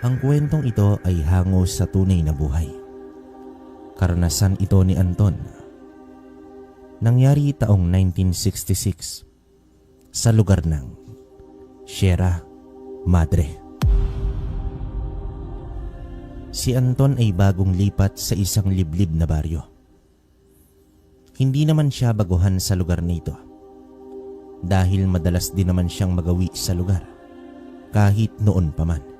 Ang kwentong ito ay hango sa tunay na buhay. Karanasan ito ni Anton. Nangyari taong 1966 sa lugar ng Sierra Madre. Si Anton ay bagong lipat sa isang liblib na baryo. Hindi naman siya baguhan sa lugar na ito dahil madalas din naman siyang magawi sa lugar kahit noon pa man.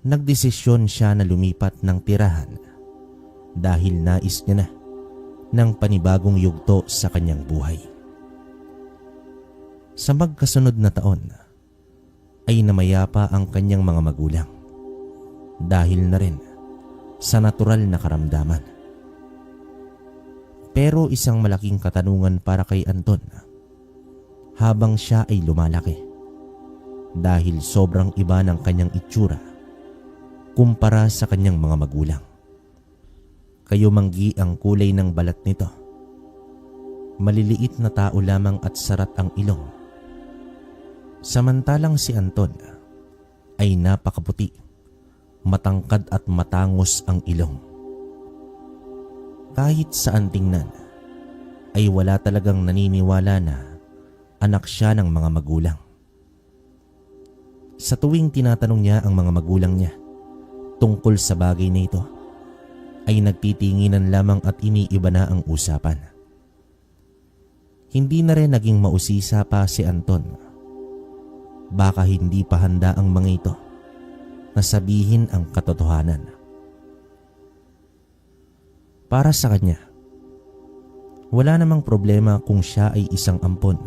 Nagdesisyon siya na lumipat ng tirahan dahil nais niya na ng panibagong yugto sa kanyang buhay. Sa magkasunod na taon ay namayapa ang kanyang mga magulang dahil na rin sa natural na karamdaman. Pero isang malaking katanungan para kay Anton habang siya ay lumalaki dahil sobrang iba ng kanyang itsura kumpara sa kanyang mga magulang. Kayumanggi ang kulay ng balat nito. Maliliit na tao lamang at sarat ang ilong. Samantalang si Anton ay napakaputi, matangkad at matangos ang ilong. Kahit saan tingnan ay wala talagang naniniwala na anak siya ng mga magulang. Sa tuwing tinatanong niya ang mga magulang niya tungkol sa bagay na ito, ay nagtitinginan lamang at iniiba na ang usapan. Hindi na rin naging mausisa pa si Anton. Baka hindi pa handa ang mga ito na sabihin ang katotohanan. Para sa kanya, wala namang problema kung siya ay isang ampon.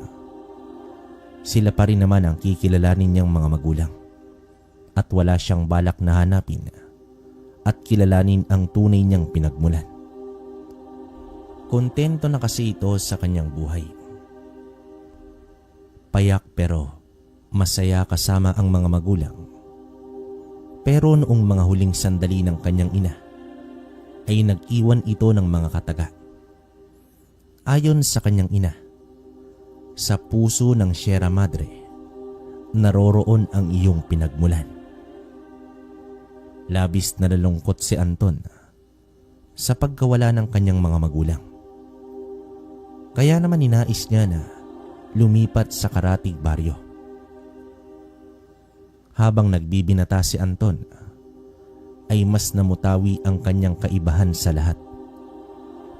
Sila pa rin naman ang kikilalanin niyang mga magulang at wala siyang balak na hanapin at kilalanin ang tunay niyang pinagmulan. Kontento na kasi ito sa kanyang buhay. Payak pero masaya kasama ang mga magulang. Pero noong mga huling sandali ng kanyang ina, ay nag-iwan ito ng mga kataga. Ayon sa kanyang ina, sa puso ng Sierra Madre, naroroon ang iyong pinagmulan. Labis na nalungkot si Anton sa pagkawala ng kanyang mga magulang. Kaya naman ninais niya na lumipat sa karatig baryo. Habang nagbibinata si Anton, ay mas namutawi ang kanyang kaibahan sa lahat.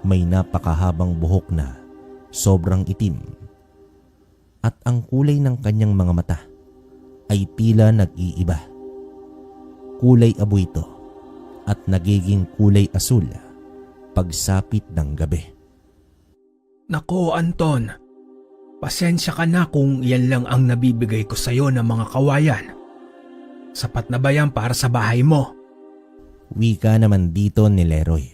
May napakahabang buhok na sobrang itim at ang kulay ng kanyang mga mata ay tila nag-iiba. Kulay abu ito at nagiging kulay asul pagsapit ng gabi. Nako Anton, pasensya ka na kung yan lang ang nabibigay ko sa'yo ng mga kawayan. Sapat na ba yan para sa bahay mo? Wika naman dito ni Leroy.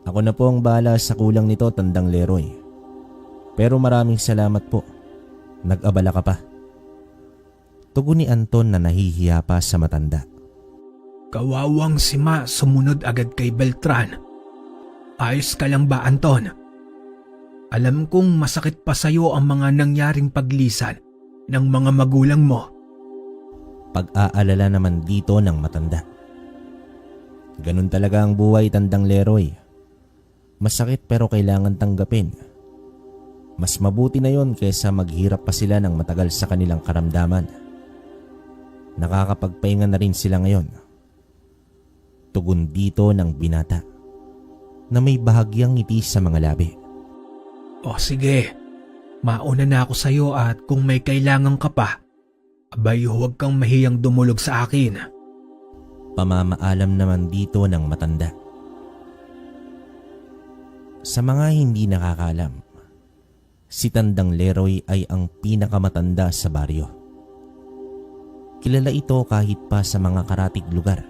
Ako na po ang bahala sa kulang nito, Tandang Leroy. Pero maraming salamat po. Nag-abala ka pa. Tugon ni Anton na nahihiya pa sa matanda. Kawawang si Ma sumunod agad kay Beltran. Ayos ka lang ba Anton? Alam kong masakit pa sa'yo ang mga nangyaring paglisan ng mga magulang mo. Pag-aalala naman dito ng matanda. Ganun talaga ang buhay, Tandang Leroy. Masakit pero kailangan tanggapin. Mas mabuti na yon kaysa maghirap pa sila ng matagal sa kanilang karamdaman. Nakakapagpahinga na rin sila ngayon. Tugon dito ng binata na may bahagyang ngiti sa mga labi. O sige, mauna na ako sa'yo at kung may kailangan ka pa, abay huwag kang mahiyang dumulog sa akin. Pamamaalam naman dito ng matanda. Sa mga hindi nakakalam, si Tandang Leroy ay ang pinakamatanda sa baryo. Kilala ito kahit pa sa mga karatig lugar.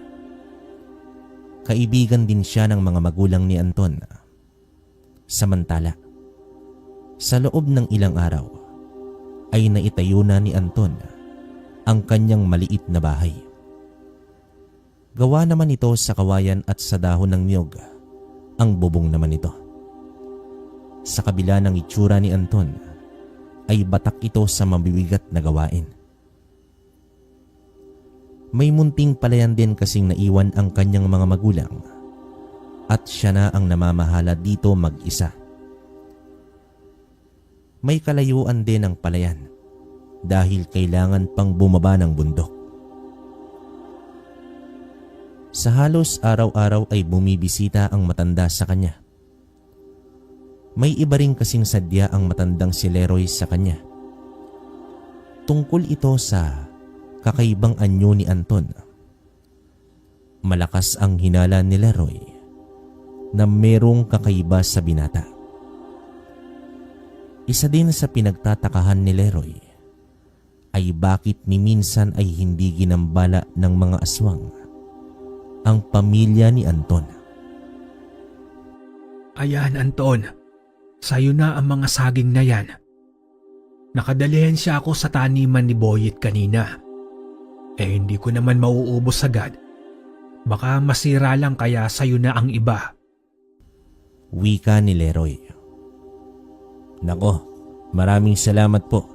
Kaibigan din siya ng mga magulang ni Anton. Samantala, sa loob ng ilang araw ay naitayo na ni Anton ang kanyang maliit na bahay. Gawa naman ito sa kawayan at sa dahon ng niyog ang bubong naman ito. Sa kabila ng itsura ni Anton ay batak ito sa mabibigat na gawain. May munting palayan din kasing naiwan ang kanyang mga magulang at siya na ang namamahala dito mag-isa. May kalayuan din ang palayan dahil kailangan pang bumaba ng bundok. Sa halos araw-araw ay bumibisita ang matanda sa kanya. May iba rin kasing sadya ang matandang si Leroy sa kanya. Tungkol ito sa kakaibang anyo ni Anton. Malakas ang hinala ni Leroy na merong kakaiba sa binata. Isa din sa pinagtatakahan ni Leroy ay bakit ni minsan ay hindi ginambala ng mga aswang ang pamilya ni Anton. Ayan, Anton. Sa'yo na ang mga saging na yan. Nakadalihan siya ako sa taniman ni Boyet kanina. Hindi ko naman mauubos agad. Baka masira lang kaya sa'yo na ang iba. Wika ni Leroy. Nako, maraming salamat po.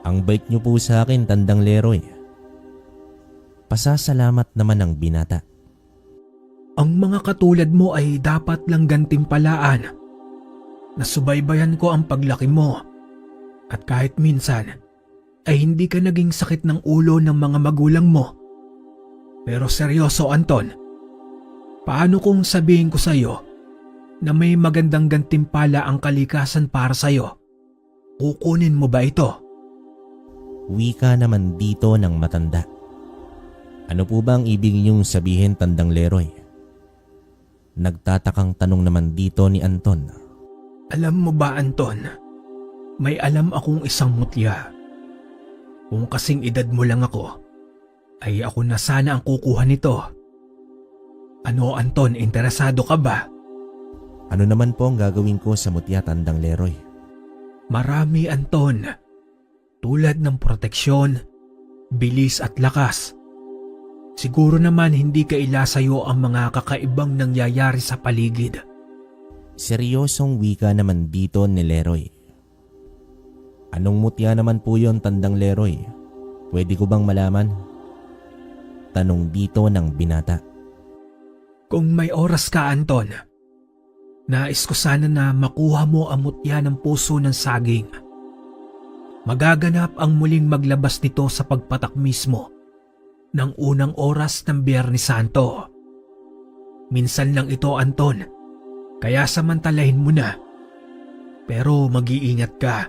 Ang bait niyo po sa akin, Tandang Leroy. Pasasalamat naman ang binata. Ang mga katulad mo ay dapat lang gantimpalaan. Nasubaybayan ko ang paglaki mo. At kahit minsan, ay hindi ka naging sakit ng ulo ng mga magulang mo. Pero seryoso, Anton. Paano kung sabihin ko sa'yo na may magandang gantimpala ang kalikasan para sa'yo? Kukunin mo ba ito? Wika naman dito ng matanda. Ano po ba ang ibig niyong sabihin, Tandang Leroy? Nagtatakang tanong naman dito ni Anton. Alam mo ba, Anton? May alam akong isang mutya. Kung kasing edad mo lang ako, ay ako na sana ang kukuha nito. Ano, Anton, interesado ka ba? Ano naman po ang gagawin ko sa mutya, Tandang Leroy? Marami, Anton. Tulad ng proteksyon, bilis at lakas. Siguro naman hindi kaila sa'yo ang mga kakaibang nangyayari sa paligid. Seryosong wika naman dito ni Leroy. Anong mutya naman po yon, Tandang Leroy? Pwede ko bang malaman? Tanong dito ng binata. Kung may oras ka, Anton, nais ko sana na makuha mo ang mutya ng puso ng saging. Magaganap ang muling maglabas nito sa pagpatak mismo ng unang oras ng Biyernes Santo. Minsan lang ito, Anton, kaya samantalahin mo na. Pero mag-iingat ka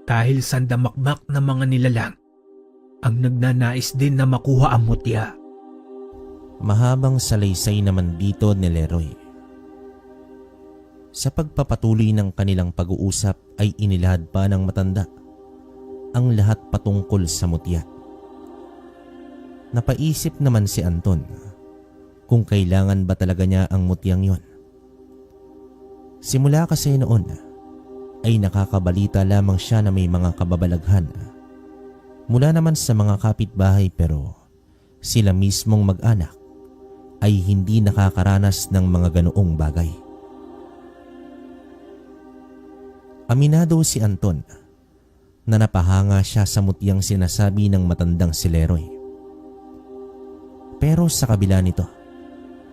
dahil sandamakmak na mga nilalang ang nagnanais din na makuha ang mutya. Mahabang salaysay naman dito ni Leroy. Sa pagpapatuloy ng kanilang pag-uusap ay inilahad pa ng matanda ang lahat patungkol sa mutya. Napaisip naman si Anton kung kailangan ba talaga niya ang mutyang yon. Simula kasi noon ay nakakabalita lamang siya na may mga kababalaghan mula naman sa mga kapitbahay, pero sila mismong mag-anak ay hindi nakakaranas ng mga ganoong bagay. Aminado si Anton na napahanga siya sa mutyang sinasabi ng matandang si Leroy. Pero sa kabila nito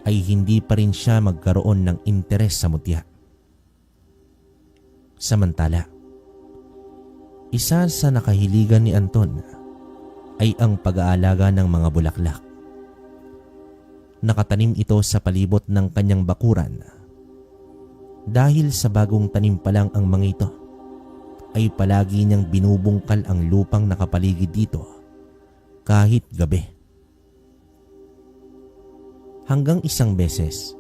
ay hindi pa rin siya magkaroon ng interes sa mutya. Samantala, isa sa nakahiligan ni Anton ay ang pag-aalaga ng mga bulaklak. Nakatanim ito sa palibot ng kanyang bakuran. Dahil sa bagong tanim pa lang ang mga ito, ay palagi niyang binubungkal ang lupang nakapaligid dito kahit gabi. Hanggang isang beses,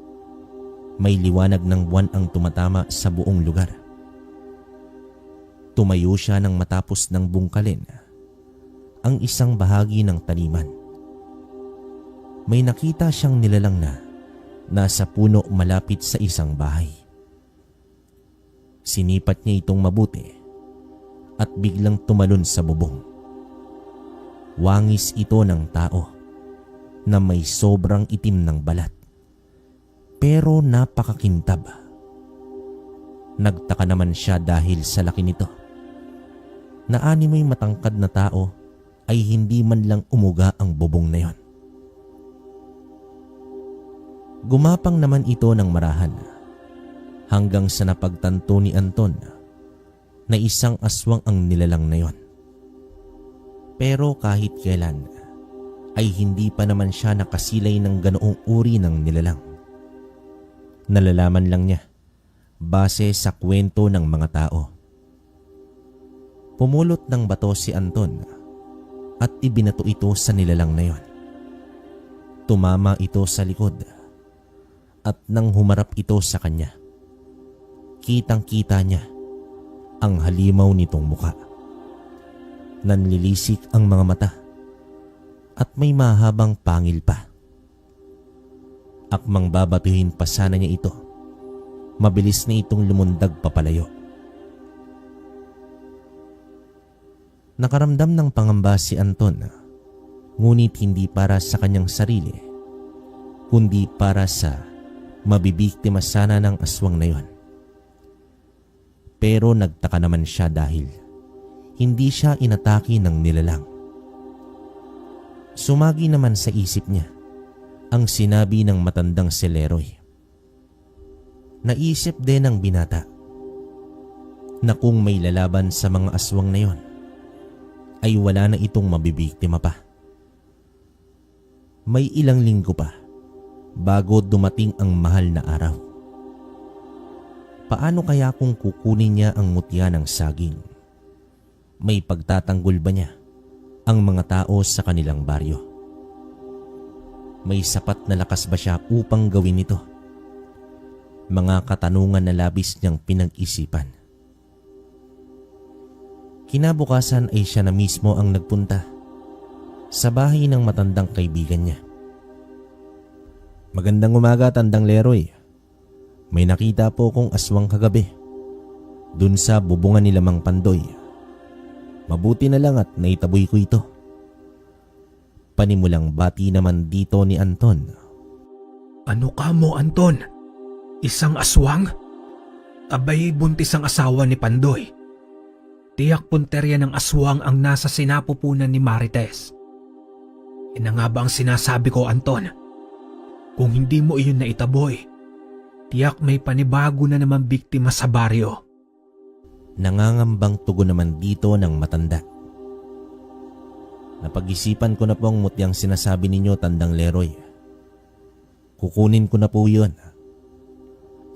may liwanag ng buwan ang tumatama sa buong lugar. Tumayo siya nang matapos ng bungkalin ang isang bahagi ng taniman. May nakita siyang nilalang na nasa puno malapit sa isang bahay. Sinipat niya itong mabuti at biglang tumalon sa bubong. Wangis ito ng tao na may sobrang itim ng balat, pero napakakintab. Nagtaka naman siya dahil sa laki nito. Naanimoy matangkad na tao ay hindi man lang umuga ang bubong na yon. Gumapang naman ito ng marahan hanggang sa napagtanto ni Anton na isang aswang ang nilalang na yon. Pero kahit kailan ay hindi pa naman siya nakasilay ng ganoong uri ng nilalang. Nalalaman lang niya base sa kwento ng mga tao. Pumulot ng bato si Anton at ibinato ito sa nilalang na yon. Tumama ito sa likod at nang humarap ito sa kanya, kitang-kita niya ang halimaw nitong muka. Nanlilisik ang mga mata at may mahabang pangil pa. Akmang babatuhin pa sana niya ito, mabilis na itong lumundag papalayo. Nakaramdam ng pangamba si Anton, ngunit hindi para sa kanyang sarili, kundi para sa mabibiktima sana ng aswang na yon. Pero nagtaka naman siya dahil hindi siya inatake ng nilalang. Sumagi naman sa isip niya ang sinabi ng matandang si Leroy. Naisip din ng binata na kung may lalaban sa mga aswang na yon, ay wala na itong mabibiktima pa. May ilang linggo pa bago dumating ang mahal na araw. Paano kaya kung kukunin niya ang mutya ng saging? May pagtatanggol ba niya ang mga tao sa kanilang baryo? May sapat na lakas ba siya upang gawin ito? Mga katanungan na labis niyang pinag-isipan. Kinabukasan ay siya na mismo ang nagpunta sa bahay ng matandang kaibigan niya. Magandang umaga, Tandang Leroy. May nakita po kong aswang kagabi dun sa bubungan ni Mang Pandoy. Mabuti na lang at naitaboy ko ito. Panimulang bati naman dito ni Anton. Ano ka mo, Anton? Isang aswang? Abay, buntis ang asawa ni Pandoy. Tiyak punterya ng aswang ang nasa sinapupunan ni Marites. Ina nga ba ang sinasabi ko, Anton? Kung hindi mo iyon naitaboy, tiyak may panibago na naman biktima sa baryo. Nangangambang tugon naman dito ng matanda. Napag-isipan ko na po ang mutyang sinasabi ninyo, Tandang Leroy. Kukunin ko na po yun.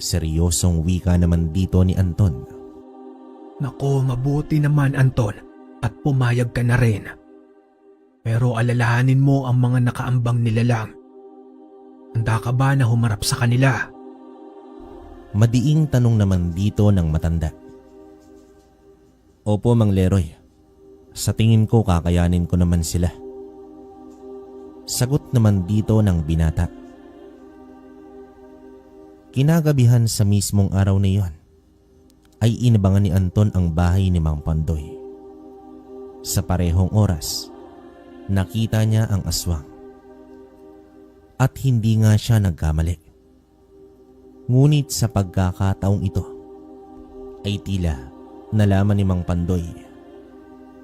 Seryosong wika naman dito ni Anton. Nako, mabuti naman, Anton, at pumayag ka na rin. Pero alalahanin mo ang mga nakaambang nilalang. Handa ka ba na humarap sa kanila? Madiing tanong naman dito ng matanda. Opo, Mang Leroy. Sa tingin ko kakayanin ko naman sila. Sagot naman dito ng binata. Kinagabihan sa mismong araw na iyon, ay inabangan ni Anton ang bahay ni Mang Pandoy. Sa parehong oras, nakita niya ang aswang. At hindi nga siya nagkamali. Ngunit sa pagkakataong ito, ay tila nalaman ni Mang Pandoy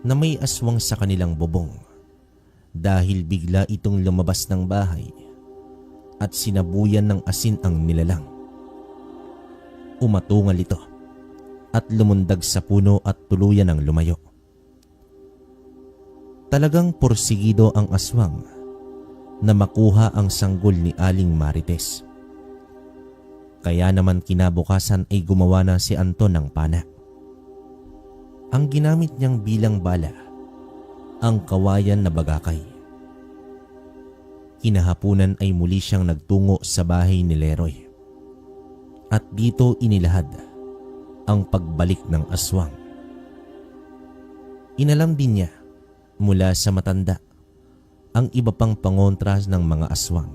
na may aswang sa kanilang bubong dahil bigla itong lumabas ng bahay at sinabuyan ng asin ang nilalang. Umatungal ito at lumundag sa puno at tuluyan ng lumayo. Talagang porsigido ang aswang na makuha ang sanggol ni Aling Marites. Kaya naman kinabukasan ay gumawa na si Anton ng pana. Ang ginamit niyang bilang bala, ang kawayan na bagakay. Kinahapunan ay muli siyang nagtungo sa bahay ni Leroy. At dito inilahad ang pagbalik ng aswang. Inalam din niya mula sa matanda ang iba pang pangontras ng mga aswang.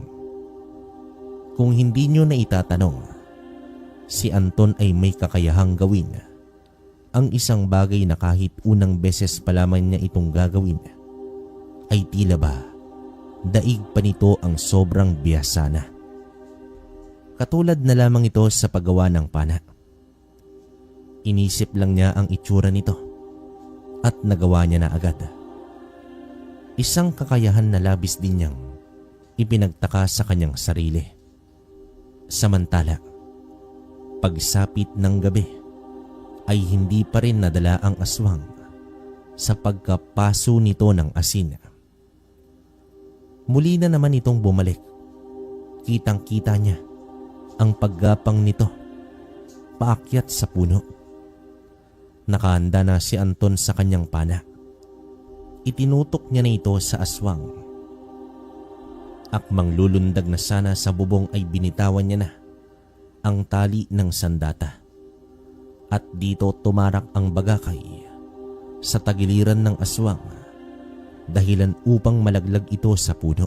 Kung hindi niyo na itatanong, si Anton ay may kakayahang gawin ang isang bagay na kahit unang beses pa lamang niya itong gagawin, ay tila ba daig pa nito ang sobrang biyasa na. Katulad na lamang ito sa paggawa ng pana. Inisip lang niya ang itsura nito at nagawa niya na agad. Isang kakayahan na labis din niyang ipinagtaka sa kanyang sarili. Samantala, pagsapit ng gabi ay hindi pa rin nadala ang aswang sa pagkapaso nito ng asin. Muli na naman itong bumalik. Kitang-kita niya ang paggapang nito paakyat sa puno. Nakahanda na si Anton sa kanyang pana. Itinutok niya na ito sa aswang. Akmang lulundag na sana sa bubong ay binitawan niya na ang tali ng sandata. At dito tumarak ang bagakay sa tagiliran ng aswang dahilan upang malaglag ito sa puno.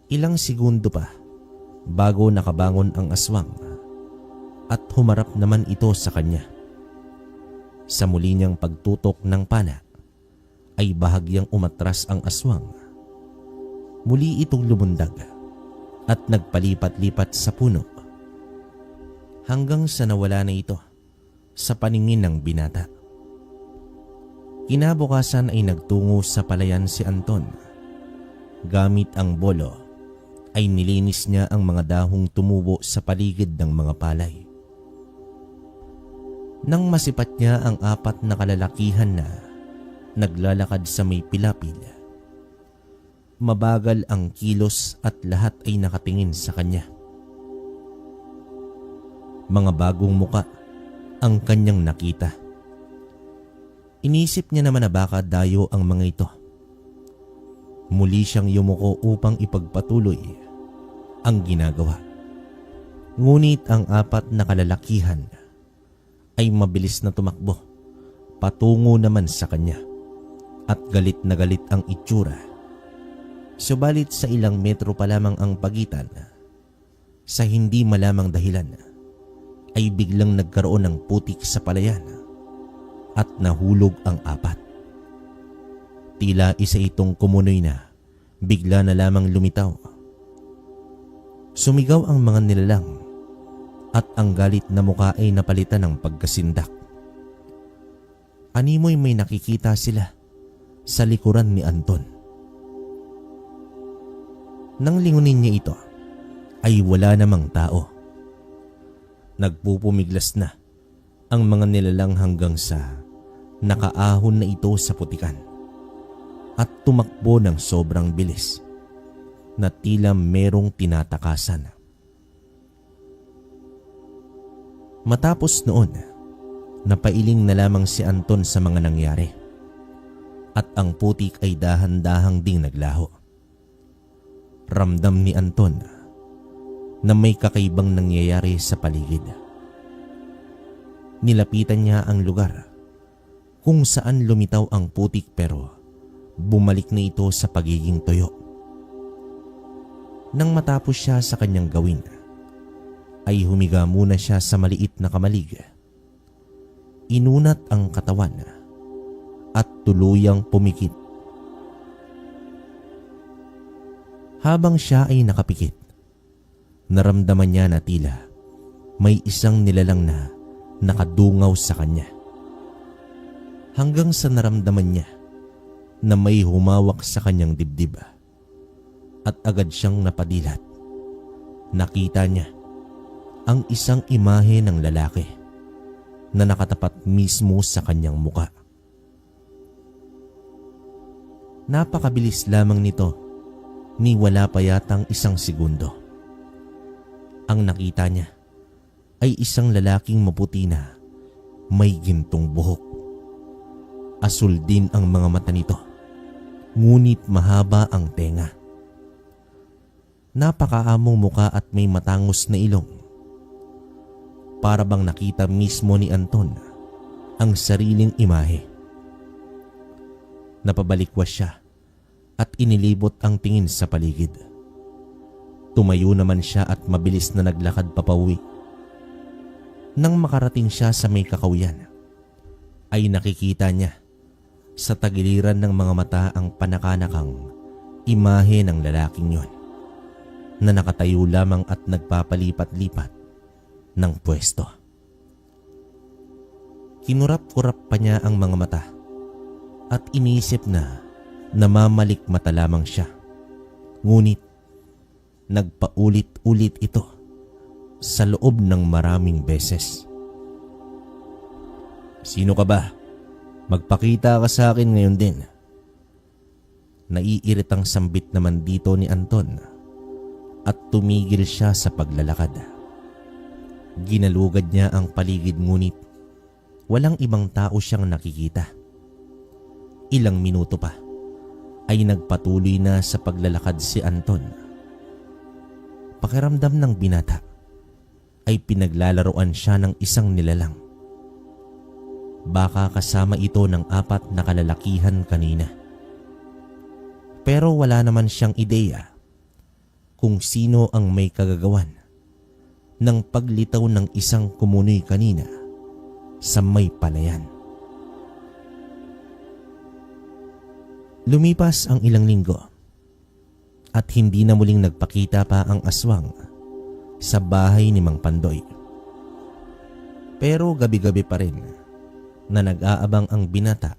Ilang segundo pa bago nakabangon ang aswang at humarap naman ito sa kanya. Sa muli niyang pagtutok ng pana ay bahagyang umatras ang aswang. Muli itong lumundag at nagpalipat-lipat sa puno hanggang sa nawala na ito sa paningin ng binata. Kinabukasan ay nagtungo sa palayan si Anton. Gamit ang bolo ay nilinis niya ang mga dahong tumubo sa paligid ng mga palay. Nang masipat niya ang 4 na kalalakihan na naglalakad sa may pilapil, mabagal ang kilos at lahat ay nakatingin sa kanya. Mga bagong muka ang kanyang nakita. Inisip niya naman na baka dayo ang mga ito. Muli siyang yumuko upang ipagpatuloy ang ginagawa. Ngunit ang 4 na kalalakihan ay mabilis na tumakbo patungo naman sa kanya at galit na galit ang itsura. Subalit sa ilang metro pa lamang ang pagitan, sa hindi malamang dahilan ay biglang nagkaroon ng putik sa palayan at nahulog ang 4. Tila isa itong kumunoy na bigla na lamang lumitaw. Sumigaw ang mga nilalang at ang galit na mukha ay napalitan ng pagkasindak. Animoy may nakikita sila sa likuran ni Anton. Nang lingunin niya ito ay wala namang tao. Nagpupumiglas na ang mga nilalang hanggang sa nakaahon na ito sa putikan at tumakbo ng sobrang bilis na tila merong tinatakasan. Matapos noon, napailing na lamang si Anton sa mga nangyari at ang putik ay dahan-dahang ding naglaho. Ramdam ni Anton na may kakaibang nangyayari sa paligid. Nilapitan niya ang lugar kung saan lumitaw ang putik pero bumalik na ito sa pagiging tuyo. Nang matapos siya sa kanyang gawin, ay humiga muna siya sa maliit na kamalig. Inunat ang katawan at tuluyang pumikit. Habang siya ay nakapikit, naramdaman niya na tila may isang nilalang na nakadungaw sa kanya. Hanggang sa naramdaman niya na may humawak sa kanyang dibdib at agad siyang napadilat. Nakita niya ang isang imahe ng lalaki na nakatapat mismo sa kanyang muka. Napakabilis lamang nito, ni wala pa yatang 1 segundo. Ang nakita niya ay isang lalaking maputi na may gintong buhok. Asul din ang mga mata nito, ngunit mahaba ang tenga. Napakaamong muka at may matangos na ilong. Para bang nakita mismo ni Anton ang sariling imahe. Napabalikwas siya at inilibot ang tingin sa paligid. Tumayo naman siya at mabilis na naglakad papauwi. Nang makarating siya sa may kakawian, ay nakikita niya sa tagiliran ng mga mata ang panakanakang imahe ng lalaking yon na nakatayo lamang at nagpapalipat-lipat ng pwesto. Kinurap-kurap pa niya ang mga mata at inisip na namamalikmata lamang siya. Ngunit nagpaulit-ulit ito sa loob ng maraming beses. "Sino ka ba? Magpakita ka sa akin ngayon din." Naiiritang sambit naman dito ni Anton at tumigil siya sa paglalakad. Ginalugad niya ang paligid ngunit walang ibang tao siyang nakikita. Ilang minuto pa ay nagpatuloy na sa paglalakad si Anton. Pakiramdam ng binata ay pinaglalaroan siya ng isang nilalang. Baka kasama ito ng 4 na kalalakihan kanina. Pero wala naman siyang ideya kung sino ang may kagagawan ng paglitaw ng isang kumunoy kanina sa may palayan. Lumipas ang ilang linggo at hindi na muling nagpakita pa ang aswang sa bahay ni Mang Pandoy. Pero gabi-gabi pa rin na nag-aabang ang binata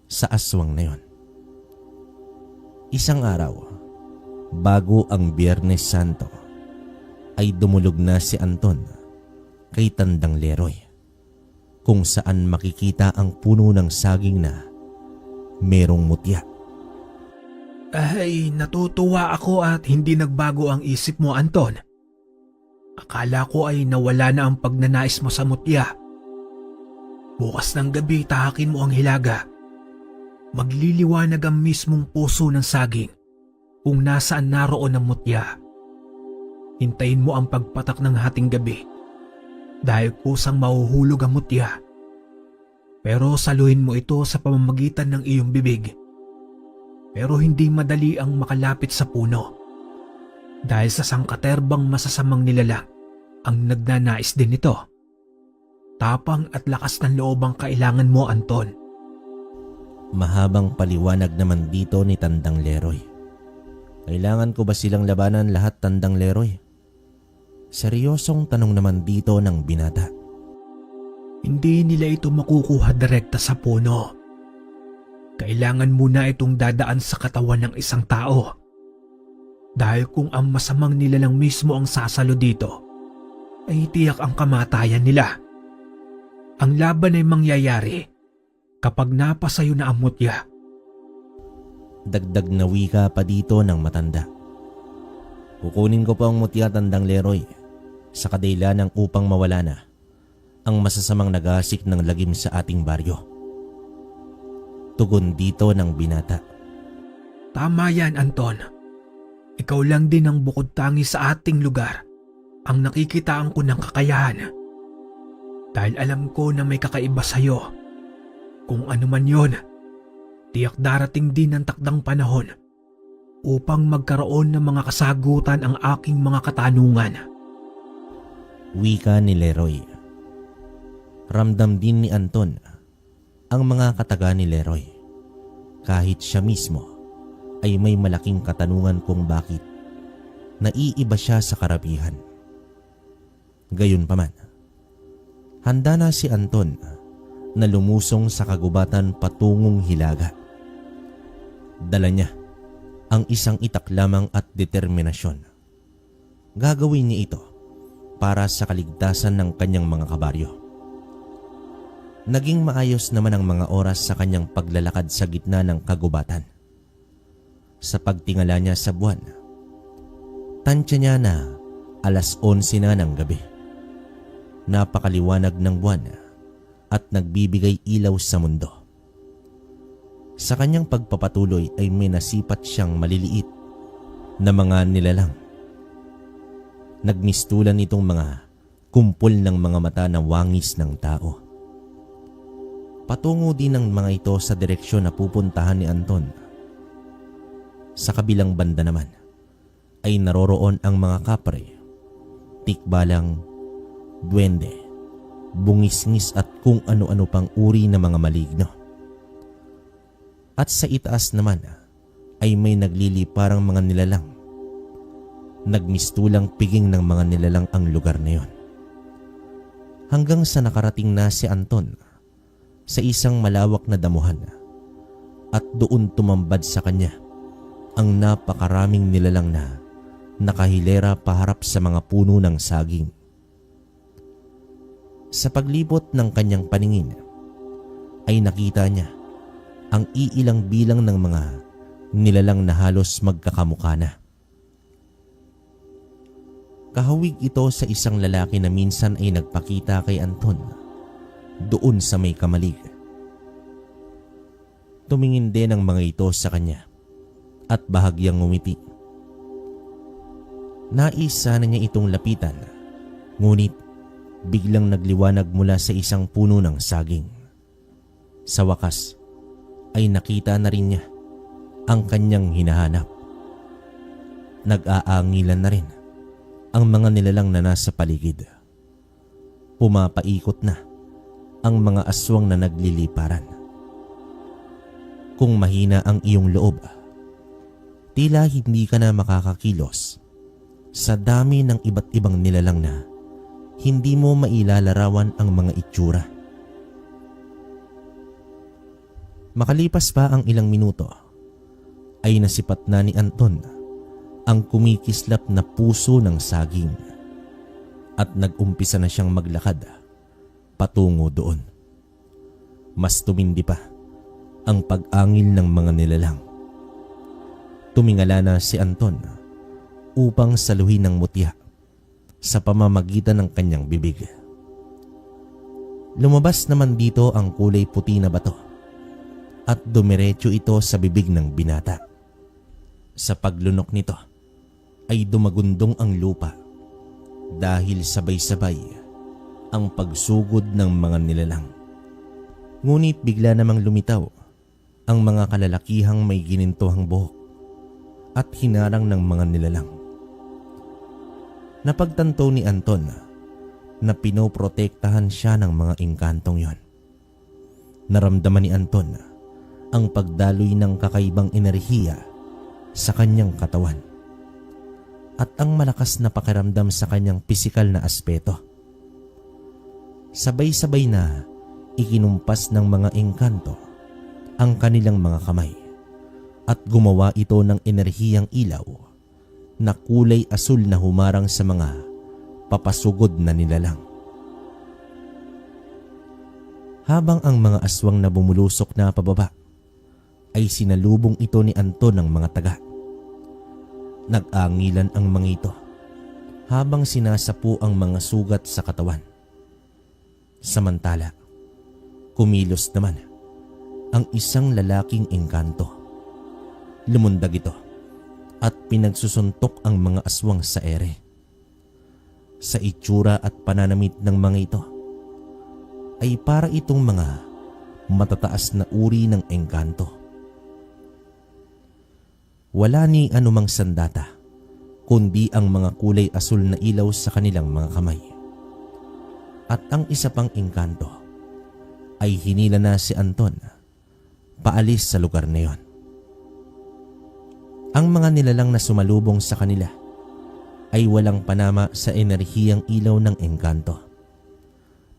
sa aswang na yon. Isang araw, bago ang Biyernes Santo, ay dumulog na si Anton kay Tandang Leroy, kung saan makikita ang puno ng saging na merong mutya. Ay, natutuwa ako at hindi nagbago ang isip mo, Anton. Akala ko ay nawala na ang pagnanais mo sa mutya. Bukas ng gabi tahakin mo ang hilaga. Magliliwanag ang mismong puso ng saging kung nasaan naroon ang mutya. Hintayin mo ang pagpatak ng hating gabi dahil kusang mahuhulog ang mutya. Pero saluhin mo ito sa pamamagitan ng iyong bibig. Pero hindi madali ang makalapit sa puno dahil sa sangkaterbang masasamang nilalang ang nagnanais din ito. Tapang at lakas ng loob ang kailangan mo, Anton. Mahabang paliwanag naman dito ni Tandang Leroy. Kailangan ko ba silang labanan lahat, Tandang Leroy? Seryosong tanong naman dito ng binata. Hindi nila ito makukuha direkta sa puno. Kailangan muna itong dadaan sa katawan ng isang tao. Dahil kung ang masamang nilalang mismo ang sasalo dito, ay tiyak ang kamatayan nila. Ang laban ay mangyayari kapag napasayo na ang mutya. Dagdag na wika pa dito ng matanda. Kukunin ko pa ang mutya, Tandang Leroy, sa kadailanang upang mawala na ang masasamang nagasik ng lagim sa ating baryo. Tugon dito ng binata. Tama yan, Anton. Ikaw lang din ang bukod tangi sa ating lugar ang nakikitaan ko ng kakayahan. Dahil alam ko na may kakaiba sa'yo. Kung ano man yon, tiyak darating din ang takdang panahon upang magkaroon ng mga kasagutan ang aking mga katanungan. Wika ni Leroy. Ramdam din ni Anton ang mga kataga ni Leroy. Kahit siya mismo ay may malaking katanungan kung bakit naiiba siya sa karamihan. Gayunpaman, handa na si Anton na lumusong sa kagubatan patungong hilaga. Dala niya ang isang itak lamang at determinasyon. Gagawin niya ito para sa kaligtasan ng kanyang mga kabaryo. Naging maayos naman ang mga oras sa kanyang paglalakad sa gitna ng kagubatan. Sa pagtingala niya sa buwan, tansya niya na 11:00 na ng gabi. Napakaliwanag ng buwan at nagbibigay ilaw sa mundo. Sa kanyang pagpapatuloy ay may nasipat siyang maliliit na mga nilalang. Nagmistulan itong mga kumpol ng mga mata na wangis ng tao. Patungo din ng mga ito sa direksyon na pupuntahan ni Anton. Sa kabilang banda naman ay naroroon ang mga kapre, tikbalang, duwende, bungisngis at kung ano-ano pang uri ng mga maligno. At sa itaas naman ay may nagliliparang mga nilalang. Nagmistulang piging ng mga nilalang ang lugar na yon. Hanggang sa nakarating na si Anton sa isang malawak na damuhan at doon tumambad sa kanya ang napakaraming nilalang na nakahilera paharap sa mga puno ng saging. Sa paglibot ng kanyang paningin ay nakita niya ang iilang bilang ng mga nilalang na halos magkakamukha na. Kahawig ito sa isang lalaki na minsan ay nagpakita kay Anton doon sa may kamalig. Tumingin din ang mga ito sa kanya at bahagyang ngumiti. Nais sana niya itong lapitan, ngunit biglang nagliwanag mula sa isang puno ng saging. Sa wakas ay nakita na rin niya ang kanyang hinahanap. Nag-aangilan na rin ang mga nilalang na nasa paligid. Pumapaikot na ang mga aswang na nagliliparan. Kung mahina ang iyong loob, tila hindi ka na makakakilos sa dami ng iba't ibang nilalang na hindi mo mailalarawan ang mga itsura. Makalipas pa ang ilang minuto, ay nasipat na ni Anton ang kumikislap na puso ng saging at nag-umpisa na siyang maglakad patungo doon. Mas tumindi pa ang pag-angil ng mga nilalang. Tumingala na si Anton upang saluhin ng mutya sa pamamagitan ng kanyang bibig. Lumabas naman dito ang kulay puti na bato at dumiretso ito sa bibig ng binata. Sa paglunok nito ay dumagundong ang lupa dahil sabay-sabay ang pagsugod ng mga nilalang. Ngunit bigla namang lumitaw ang mga kalalakihang may ginintuhang buhok at hinarang ng mga nilalang. Napagtanto ni Anton na pinoprotektahan siya ng mga engkantong yon. Naramdaman ni Anton ang pagdaloy ng kakaibang enerhiya sa kanyang katawan at ang malakas na pakiramdam sa kanyang pisikal na aspeto. Sabay-sabay na ikinumpas ng mga engkanto ang kanilang mga kamay at gumawa ito ng enerhiyang ilaw na kulay asul na humarang sa mga papasugod na nilalang. Habang ang mga aswang na bumulusok na pababa ay sinalubong ito ni Anton ng mga taga. Nag-angilan ang mga ito habang sinasapu ang mga sugat sa katawan. Samantala, kumilos naman ang isang lalaking engkanto. Lumundag ito at pinagsusuntok ang mga aswang sa ere. Sa itsura at pananamit ng mga ito ay para itong mga matataas na uri ng engkanto. Wala ni anumang sandata kundi ang mga kulay asul na ilaw sa kanilang mga kamay. At ang isa pang engkanto ay hinila na si Anton paalis sa lugar na yon. Ang mga nilalang na sumalubong sa kanila ay walang panama sa enerhiyang ilaw ng engkanto.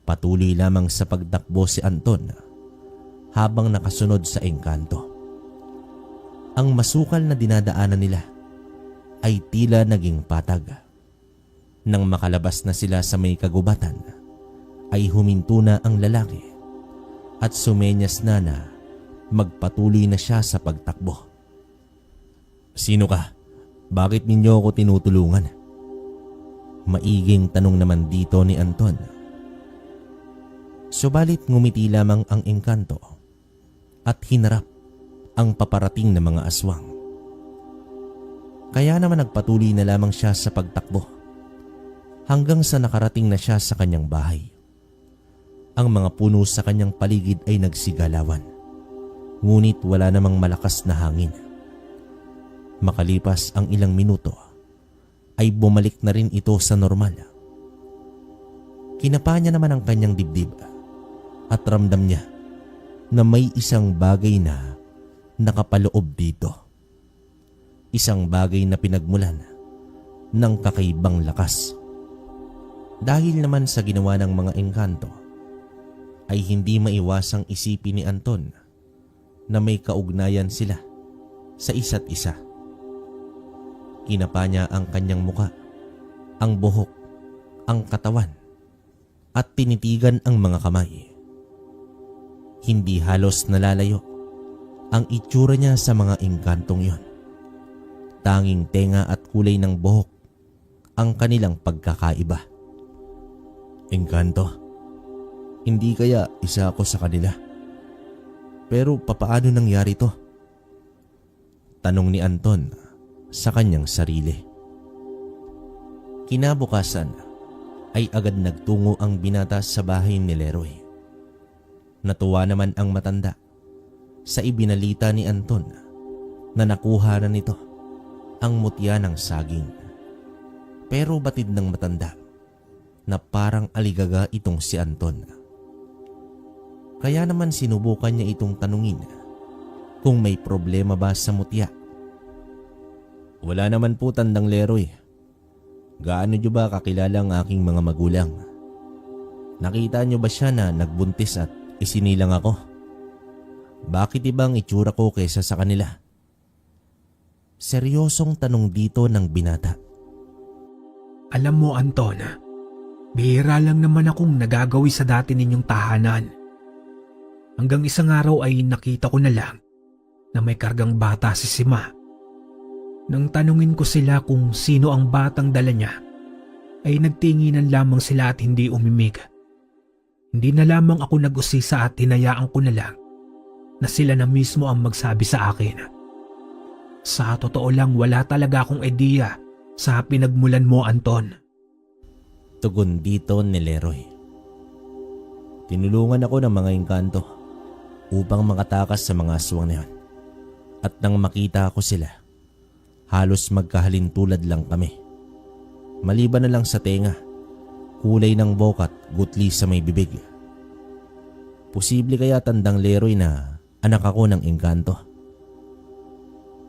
Patuloy lamang sa pagtakbo si Anton habang nakasunod sa engkanto. Ang masukal na dinadaanan nila ay tila naging patag. Nang makalabas na sila sa may kagubatan, ay huminto na ang lalaki at sumenyas na magpatuloy na siya sa pagtakbo. "Sino ka? Bakit ninyo ako tinutulungan?" Maiging tanong naman dito ni Anton. Subalit ngumiti lamang ang engkanto at hinarap ang paparating na mga aswang. Kaya naman nagpatuloy na lamang siya sa pagtakbo hanggang sa nakarating na siya sa kanyang bahay. Ang mga puno sa kanyang paligid ay nagsigalawan, ngunit wala namang malakas na hangin. Makalipas ang ilang minuto ay bumalik na rin ito sa normal. Kinapa niya naman ang kanyang dibdib at ramdam niya na may isang bagay na nakapaloob dito. Isang bagay na pinagmulan ng kakaibang lakas. Dahil naman sa ginawa ng mga engkanto, ay hindi maiwasang isipin ni Anton na may kaugnayan sila sa isa't isa. Kinapa niya ang kanyang muka, ang buhok, ang katawan, at tinitigan ang mga kamay. Hindi halos nalalayo ang itsura niya sa mga engkantong yon. Tanging tenga at kulay ng buhok ang kanilang pagkakaiba. Engkanto, hindi kaya isa ako sa kanila? Pero papaano nangyari to? Tanong ni Anton sa kanyang sarili. Kinabukasan ay agad nagtungo ang binata sa bahay ni Leroy. Natuwa naman ang matanda sa ibinalita ni Anton na nakuha na nito ang mutya ng saging. Pero batid ng matanda na parang aligaga itong si Anton. Kaya naman sinubukan niya itong tanungin kung may problema ba sa mutya. Wala naman po, Tandang Leroy. Gaano niyo ba kakilala ang aking mga magulang? Nakita niyo ba siya na nagbuntis at isinilang ako? Bakit ibang itsura ko kaysa sa kanila? Seryosong tanong dito ng binata. Alam mo, Anton, bihira lang naman akong nagagawi sa dati ninyong tahanan. Hanggang isang araw ay nakita ko na lang na may kargang bata si Sima. Nang tanungin ko sila kung sino ang batang dala niya, ay nagtinginan lamang sila at hindi umimig. Hindi na lamang ako nag-usisa at hinayaan ko na lang na sila na mismo ang magsabi sa akin. Sa totoo lang, wala talaga akong ideya sa pinagmulan mo, Anton. Tugon dito ni Leroy. Tinulungan ako ng mga engkanto upang makatakas sa mga aswang na yun. At nang makita ko sila, halos magkahalintulad lang kami. Maliban na lang sa tenga, kulay ng buhok at gutli sa may bibig. Posible kaya, Tandang Leroy, na anak ako ng engkanto?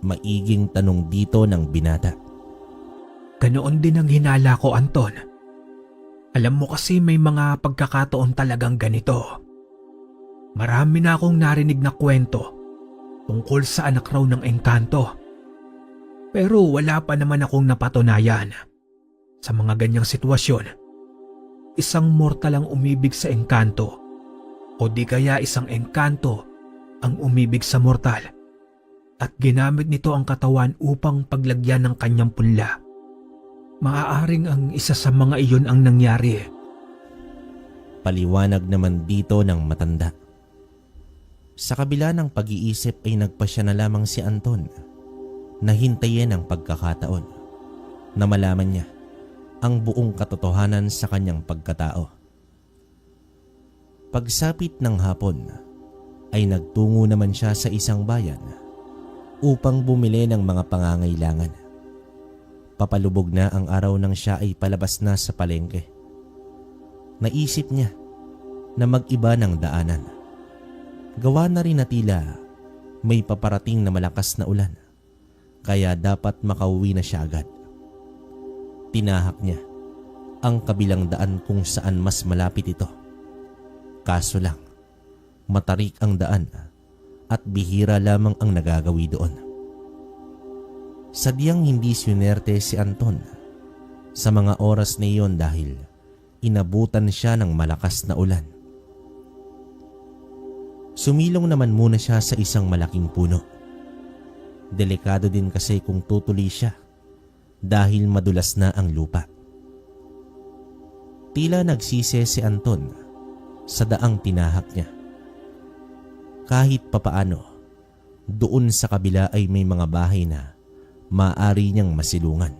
Maiging tanong dito ng binata. Ganoon din ang hinala ko, Anton. Alam mo kasi may mga pagkakataon talagang ganito. Marami na akong narinig na kwento tungkol sa anak raw ng engkanto. Pero wala pa naman akong napatunayan. Sa mga ganyang sitwasyon, isang mortal ang umibig sa engkanto o di kaya isang engkanto ang umibig sa mortal at ginamit nito ang katawan upang paglagyan ng kanyang punla. Maaaring ang isa sa mga iyon ang nangyari. Paliwanag naman dito ng matanda. Sa kabila ng pag-iisip ay nagpasya na lamang si Anton na hintayin ang pagkakataon na malaman niya ang buong katotohanan sa kanyang pagkatao. Pagsapit ng hapon ay nagtungo naman siya sa isang bayan upang bumili ng mga pangangailangan. Papalubog na ang araw nang siya ay palabas na sa palengke. Naisip niya na mag-iba ng daanan. Gawa na rin na tila may paparating na malakas na ulan, kaya dapat makauwi na siya agad. Tinahak niya ang kabilang daan kung saan mas malapit ito. Kaso lang, matarik ang daan at bihira lamang ang nagagawi doon. Sadyang hindi swinerte si Anton sa mga oras na iyon dahil inabutan siya ng malakas na ulan. Sumilong naman muna siya sa isang malaking puno. Delikado din kasi kung tutuloy siya dahil madulas na ang lupa. Tila nagsisi si Anton sa daang tinahak niya. Kahit papaano, doon sa kabila ay may mga bahay na maaari niyang masilungan.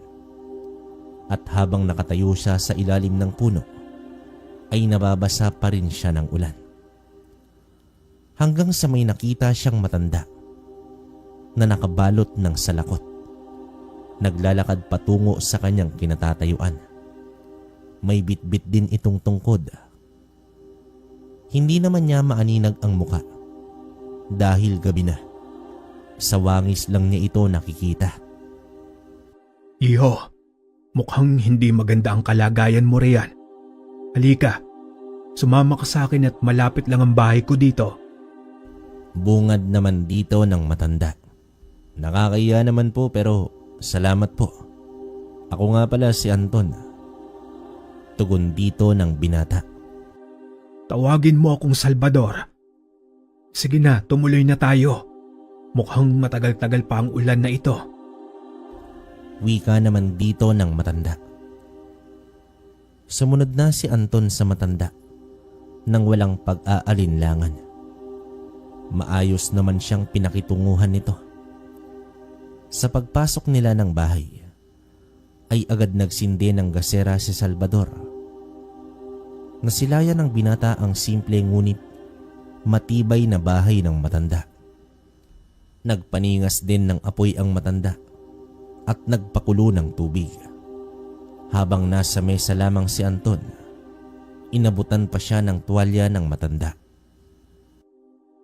At habang nakatayo siya sa ilalim ng puno, ay nababasa pa rin siya ng ulan. Hanggang sa may nakita siyang matanda na nakabalot ng salakot. Naglalakad patungo sa kanyang kinatatayuan. May bitbit din itong tungkod. Hindi naman niya maaninag ang muka dahil gabi na. Sa wangis lang niya ito nakikita. Iho, mukhang hindi maganda ang kalagayan mo riyan. Halika, sumama ka sa akin at malapit lang ang bahay ko dito. Bungad naman dito ng matanda. Nakakahiya naman po pero salamat po. Ako nga pala si Anton. Tugon dito ng binata. Tawagin mo akong Salvador. Sige na, tumuloy na tayo. Mukhang matagal-tagal pa ang ulan na ito. Wika naman dito ng matanda. Sumunod na si Anton sa matanda nang walang pag-aalinlangan. Maayos naman siyang pinakitunguhan nito. Sa pagpasok nila ng bahay, ay agad nagsindi ng gasera si Salvador. Nasilayan ng binata ang simple ngunit matibay na bahay ng matanda. Nagpaningas din ng apoy ang matanda at nagpakulo ng tubig. Habang nasa mesa lamang si Anton, inabutan pa siya ng tuwalya ng matanda.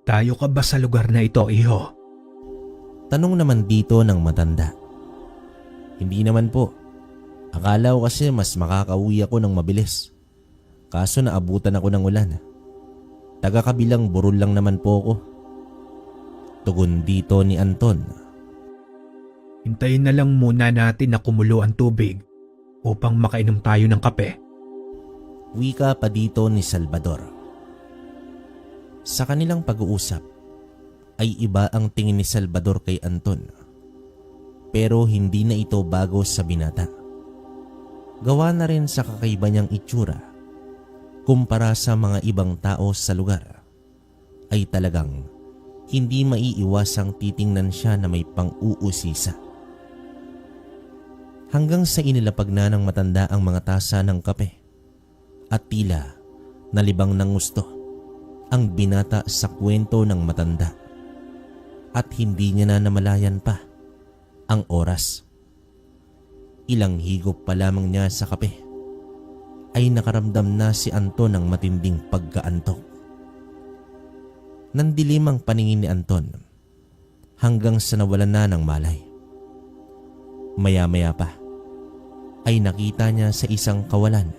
Tayo ka ba sa lugar na ito, iho? Tanong naman dito ng matanda. Hindi naman po. Akala ko kasi mas makakauwi ako ng mabilis. Kaso naabutan ako ng ulan. Taga-kabilang burol lang naman po ako. Tugon dito ni Anton. Hintayin na lang muna natin na kumulo ang tubig upang makainom tayo ng kape. Wika pa dito ni Salvador. Sa kanilang pag-uusap ay iba ang tingin ni Salvador kay Anton. Pero hindi na ito bago sa binata. Gawa na rin sa kakaiba niyang itsura kumpara sa mga ibang tao sa lugar, ay talagang hindi maiiwasang titingnan siya na may pang-uusisa. Hanggang sa inilapag na ng matanda ang mga tasa ng kape at tila nalibang ng gusto ang binata sa kwento ng matanda at hindi niya na namalayan pa ang oras. Ilang higop pa lamang niya sa kape ay nakaramdam na si Anton ng matinding pagkaantok. Nandilim ang paningin ni Anton hanggang sa nawalan na ng malay. Maya-maya pa ay nakita niya sa isang kawalan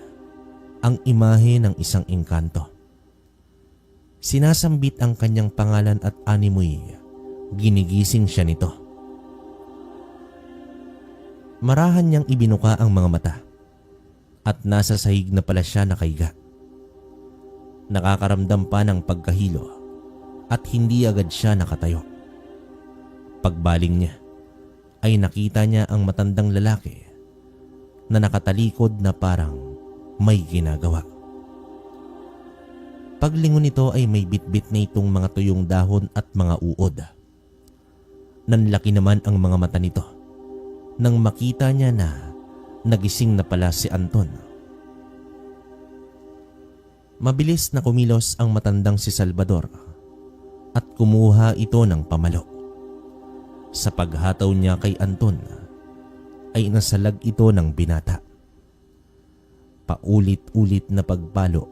ang imahe ng isang engkanto. Sinasambit ang kanyang pangalan at animoy ginigising siya nito. Marahan niyang ibinuka ang mga mata at nasa sahig na pala siya nakaiga. Nakakaramdam pa ng pagkahilo at hindi agad siya nakatayo. Pagbaling niya ay nakita niya ang matandang lalaki na nakatalikod na parang may ginagawa. Paglingon nito ay may bitbit na itong mga tuyong dahon at mga uod. Nanlaki naman ang mga mata nito nang makita niya na nagising na pala si Anton. Mabilis na kumilos ang matandang si Salvador at kumuha ito ng pamalo. Sa paghataw niya kay Anton ay nasalag ito ng binata. Paulit-ulit na pagpalo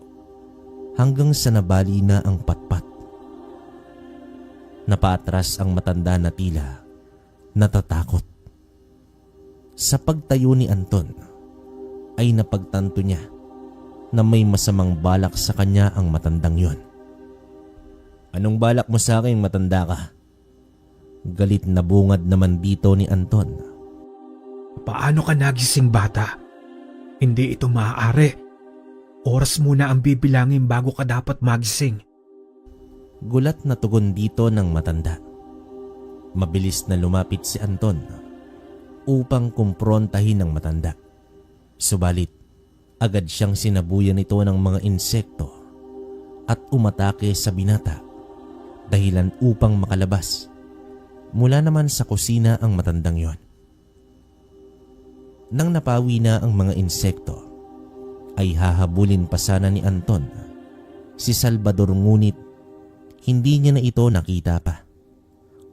hanggang sa nabali na ang patpat. Napaatras ang matanda na tila natatakot. Sa pagtayo ni Anton ay napagtanto niya na may masamang balak sa kanya ang matandang yon. Anong balak mo sa akin, matanda ka? Galit na bungad naman dito ni Anton. Paano ka nagising, bata? Hindi ito maaari. Oras muna ang bibilangin bago ka dapat magising. Gulat na tugon dito ng matanda. Mabilis na lumapit si Anton upang kumprontahin ng matanda. Subalit, agad siyang sinabuyan nito ng mga insekto at umatake sa binata dahilan upang makalabas. Mula naman sa kusina ang matandang yon. Nang napawi na ang mga insekto, ay hahabulin pa sana ni Anton si Salvador ngunit hindi niya na ito nakita pa.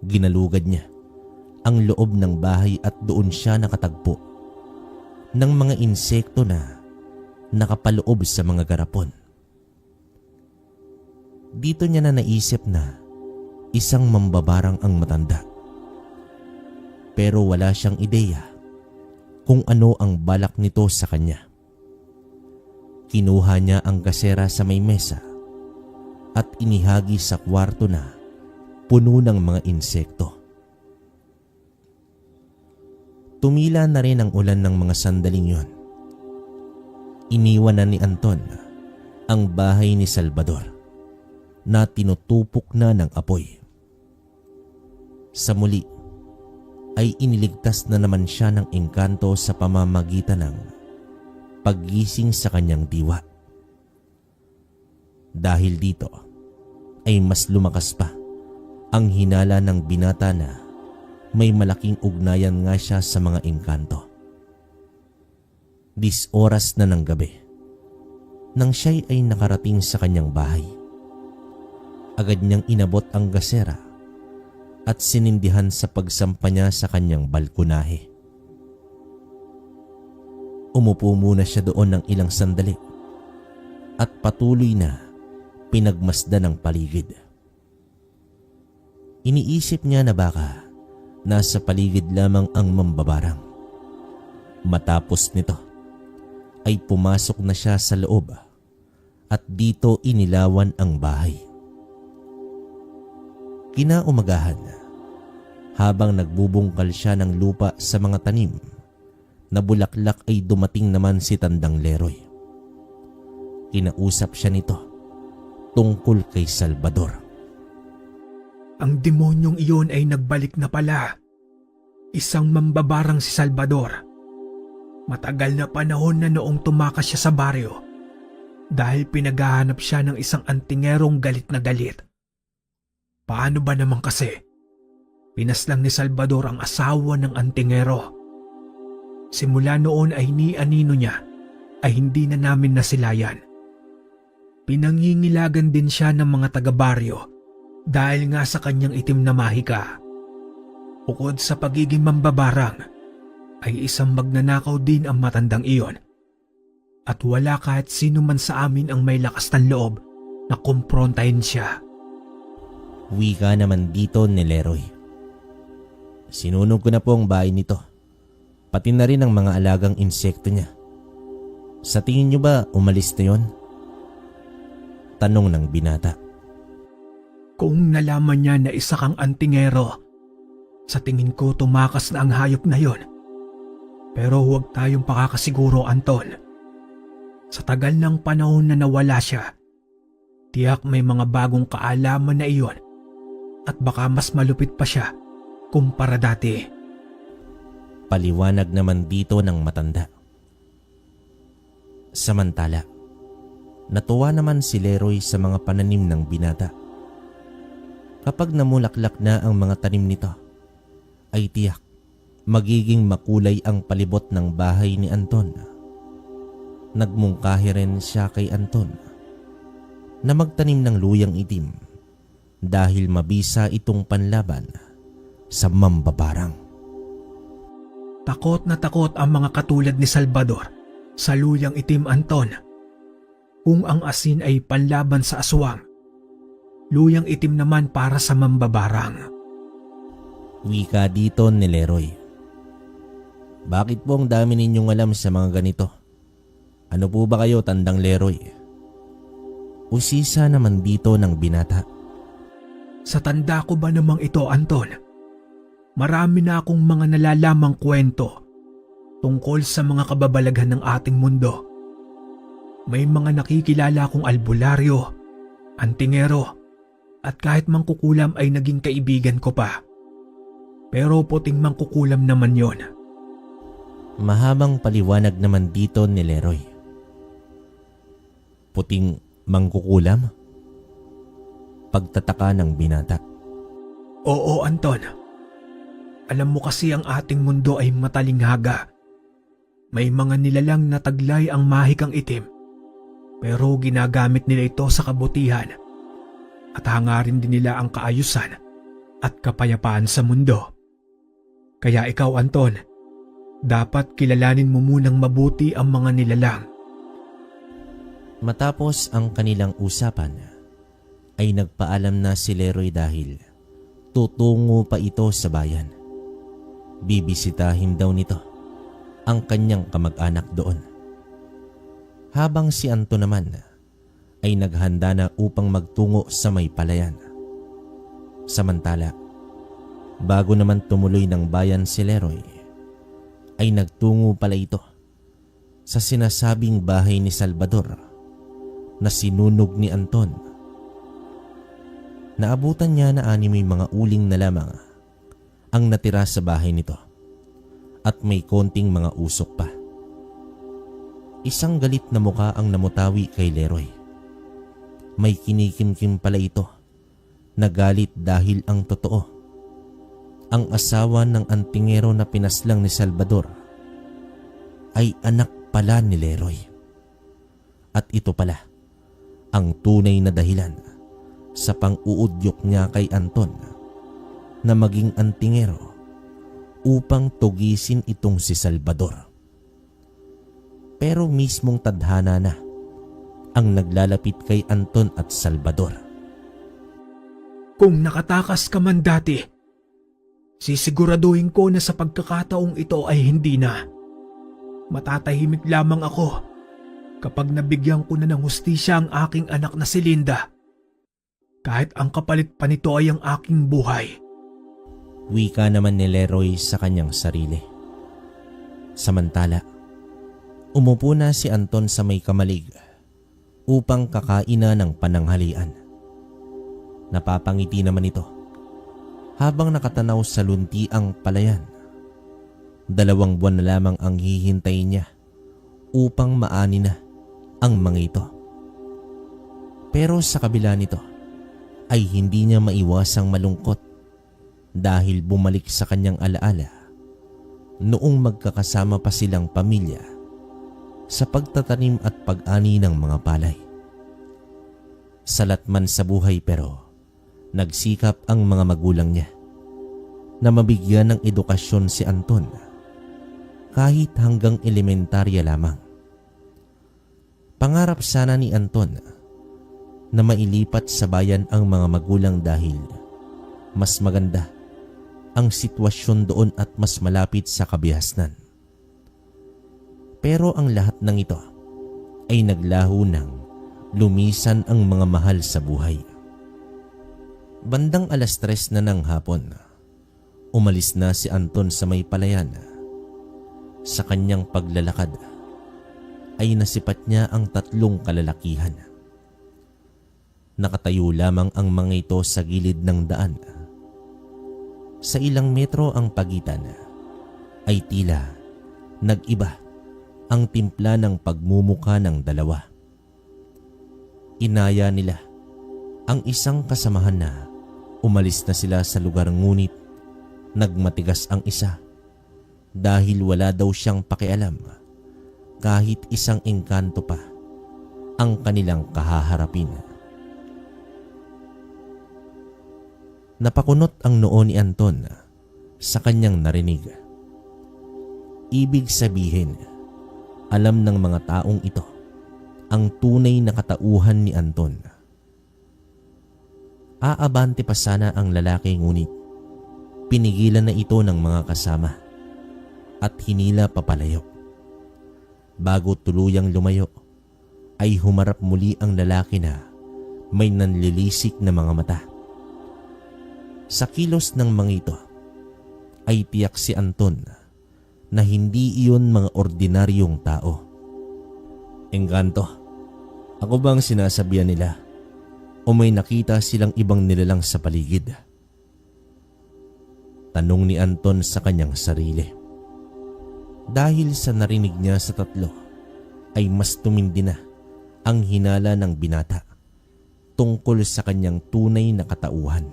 Ginalugad niya ang loob ng bahay at doon siya nakatagpo ng mga insekto na nakapaloob sa mga garapon. Dito niya na naisip na isang mambabarang ang matanda. Pero wala siyang ideya kung ano ang balak nito sa kanya. Kinuha niya ang gasera sa may mesa at inihagi sa kwarto na puno ng mga insekto. Tumila na rin ang ulan ng mga sandaling yon. Iniwan na ni Anton ang bahay ni Salvador na tinutupok na ng apoy. Sa muli ay iniligtas na naman siya ng engkanto sa pamamagitan ng paggising sa kanyang diwa. Dahil dito ay mas lumakas pa ang hinala ng binata na may malaking ugnayan nga siya sa mga engkanto. 10 oras na ng gabi nang siya ay nakarating sa kanyang bahay. Agad niyang inabot ang gasera at sinindihan sa pagsampa niya sa kanyang balkonahe. Umupo muna siya doon ng ilang sandali at patuloy na pinagmasdan ang paligid. Iniisip niya na baka nasa paligid lamang ang mambabarang. Matapos nito ay pumasok na siya sa loob at dito inilawan ang bahay. Kinaumagahan, habang nagbubungkal siya ng lupa sa mga tanim na bulaklak ay dumating naman si Tandang Leroy. Kinausap siya nito tungkol kay Salvador. Ang demonyong iyon ay nagbalik na pala. Isang mambabarang si Salvador. Matagal na panahon na noong tumakas siya sa baryo dahil pinaghahanap siya ng isang antingerong galit na galit. Paano ba naman kasi? Pinaslang ni Salvador ang asawa ng antingero. Simula noon ay ni-anino niya ay hindi na namin nasilayan. Pinangingilagan din siya ng mga taga-baryo dahil nga sa kanyang itim na mahika. Bukod sa pagiging mambabarang, ay isang magnanakaw din ang matandang iyon. At wala kahit sino man sa amin ang may lakas ng loob na kumprontahin siya. Wika naman dito ni Leroy. Sinunog ko na po ang bahay nito, pati na rin ang mga alagang insekto niya. Sa tingin niyo ba umalis na yon? Tanong ng binata. Kung nalaman niya na isa kang antingero, sa tingin ko tumakas na ang hayop na yon. Pero huwag tayong pakakasiguro, Anton. Sa tagal ng panahon na nawala siya, tiyak may mga bagong kaalaman na iyon at baka mas malupit pa siya kumpara dati. Paliwanag naman dito ng matanda. Samantala, natuwa naman si Leroy sa mga pananim ng binata. Kapag namulaklak na ang mga tanim nito, ay tiyak magiging makulay ang palibot ng bahay ni Anton. Nagmungkahi rin siya kay Anton na magtanim ng luyang itim dahil mabisa itong panlaban sa mambabarang. Takot na takot ang mga katulad ni Salvador sa luyang itim, Anton. Kung ang asin ay panlaban sa aswang, luyang itim naman para sa mambabarang. Wika dito ni Leroy. Bakit po ang dami ninyong alam sa mga ganito? Ano po ba kayo, Tandang Leroy? Usisa naman dito ng binata. Sa tanda ko ba namang ito, Anton? Marami na akong mga nalalamang kwento tungkol sa mga kababalaghan ng ating mundo. May mga nakikilala akong albularyo, antingero, at kahit mangkukulam ay naging kaibigan ko pa. Pero puting mangkukulam naman yon. Mahabang paliwanag naman dito ni Leroy. Puting mangkukulam? Pagtataka ng binata. Oo, Anton. Alam mo kasi ang ating mundo ay matalinghaga. May mga nilalang na taglay ang mahikang itim, pero ginagamit nila ito sa kabutihan at hangarin din nila ang kaayusan at kapayapaan sa mundo. Kaya ikaw, Anton, dapat kilalanin mo munang mabuti ang mga nilalang. Matapos ang kanilang usapan, ay nagpaalam na si Leroy dahil tutungo pa ito sa bayan. Bibisitahin daw nito ang kanyang kamag-anak doon. Habang si Anton naman ay naghanda na upang magtungo sa may palayan. Samantala, bago naman tumuloy ng bayan si Leroy, ay nagtungo pala ito sa sinasabing bahay ni Salvador na sinunog ni Anton. Naabutan niya na 6 mga uling na lamang ang natira sa bahay nito at may konting mga usok pa. Isang galit na muka ang namutawi kay Leroy. May kinikimkim pala ito na galit dahil ang totoo, ang asawa ng antingero na pinaslang ni Salvador ay anak pala ni Leroy. At ito pala ang tunay na dahilan sa pang-uudyok niya kay Anton na maging antingero upang tugisin itong si Salvador. Pero mismong tadhana na ang naglalapit kay Anton at Salvador. Kung nakatakas ka man dati, sisiguraduhin ko na sa pagkakataong ito ay hindi na. Matatahimik lamang ako kapag nabigyan ko na ng hustisya ang aking anak na si Linda. Kahit ang kapalit pa nito ay ang aking buhay. Wika naman ni Leroy sa kanyang sarili. Samantala, umupo na si Anton sa may kamalig upang kakaina ng pananghalian. Napapangiti naman ito habang nakatanaw sa lunti ang palayan. 2 buwan na lamang ang hihintayin niya upang maani na ang mga ito. Pero sa kabila nito ay hindi niya maiwasang malungkot dahil bumalik sa kanyang alaala noong magkakasama pa silang pamilya sa pagtatanim at pag-ani ng mga palay. Salat man sa buhay pero nagsikap ang mga magulang niya na mabigyan ng edukasyon si Anton kahit hanggang elementarya lamang. Pangarap sana ni Anton na mailipat sa bayan ang mga magulang dahil mas maganda ang sitwasyon doon at mas malapit sa kabihasnan. Pero ang lahat ng ito ay naglaho nang lumisan ang mga mahal sa buhay. Bandang 3:00 na ng hapon, umalis na si Anton sa may palayan. Sa kanyang paglalakad ay nasipat niya ang 3 kalalakihan. Nakatayo lamang ang mga ito sa gilid ng daan. Sa ilang metro ang pagitan ay tila nag-iba ang timpla ng pagmumuka ng dalawa. Inaya nila ang isang kasamahan na umalis na sila sa lugar, ngunit nagmatigas ang isa dahil wala daw siyang pakialam kahit isang engkanto pa ang kanilang kahaharapin. Napakunot ang noo ni Anton sa kanyang narinig. Ibig sabihin, alam ng mga taong ito ang tunay na katauhan ni Anton. Aabante pa sana ang lalaki, ngunit pinigilan na ito ng mga kasama at hinila papalayo. Bago tuluyang lumayo ay humarap muli ang lalaki na may nanlilisik na mga mata. Sa kilos ng mga ito ay tiyak si Anton na hindi iyon mga ordinaryong tao. Engkanto, ako bang sinasabihan nila o may nakita silang ibang nilalang sa paligid? Tanong ni Anton sa kanyang sarili. Dahil sa narinig niya sa 3 ay mas tumindi na ang hinala ng binata tungkol sa kanyang tunay na katauhan.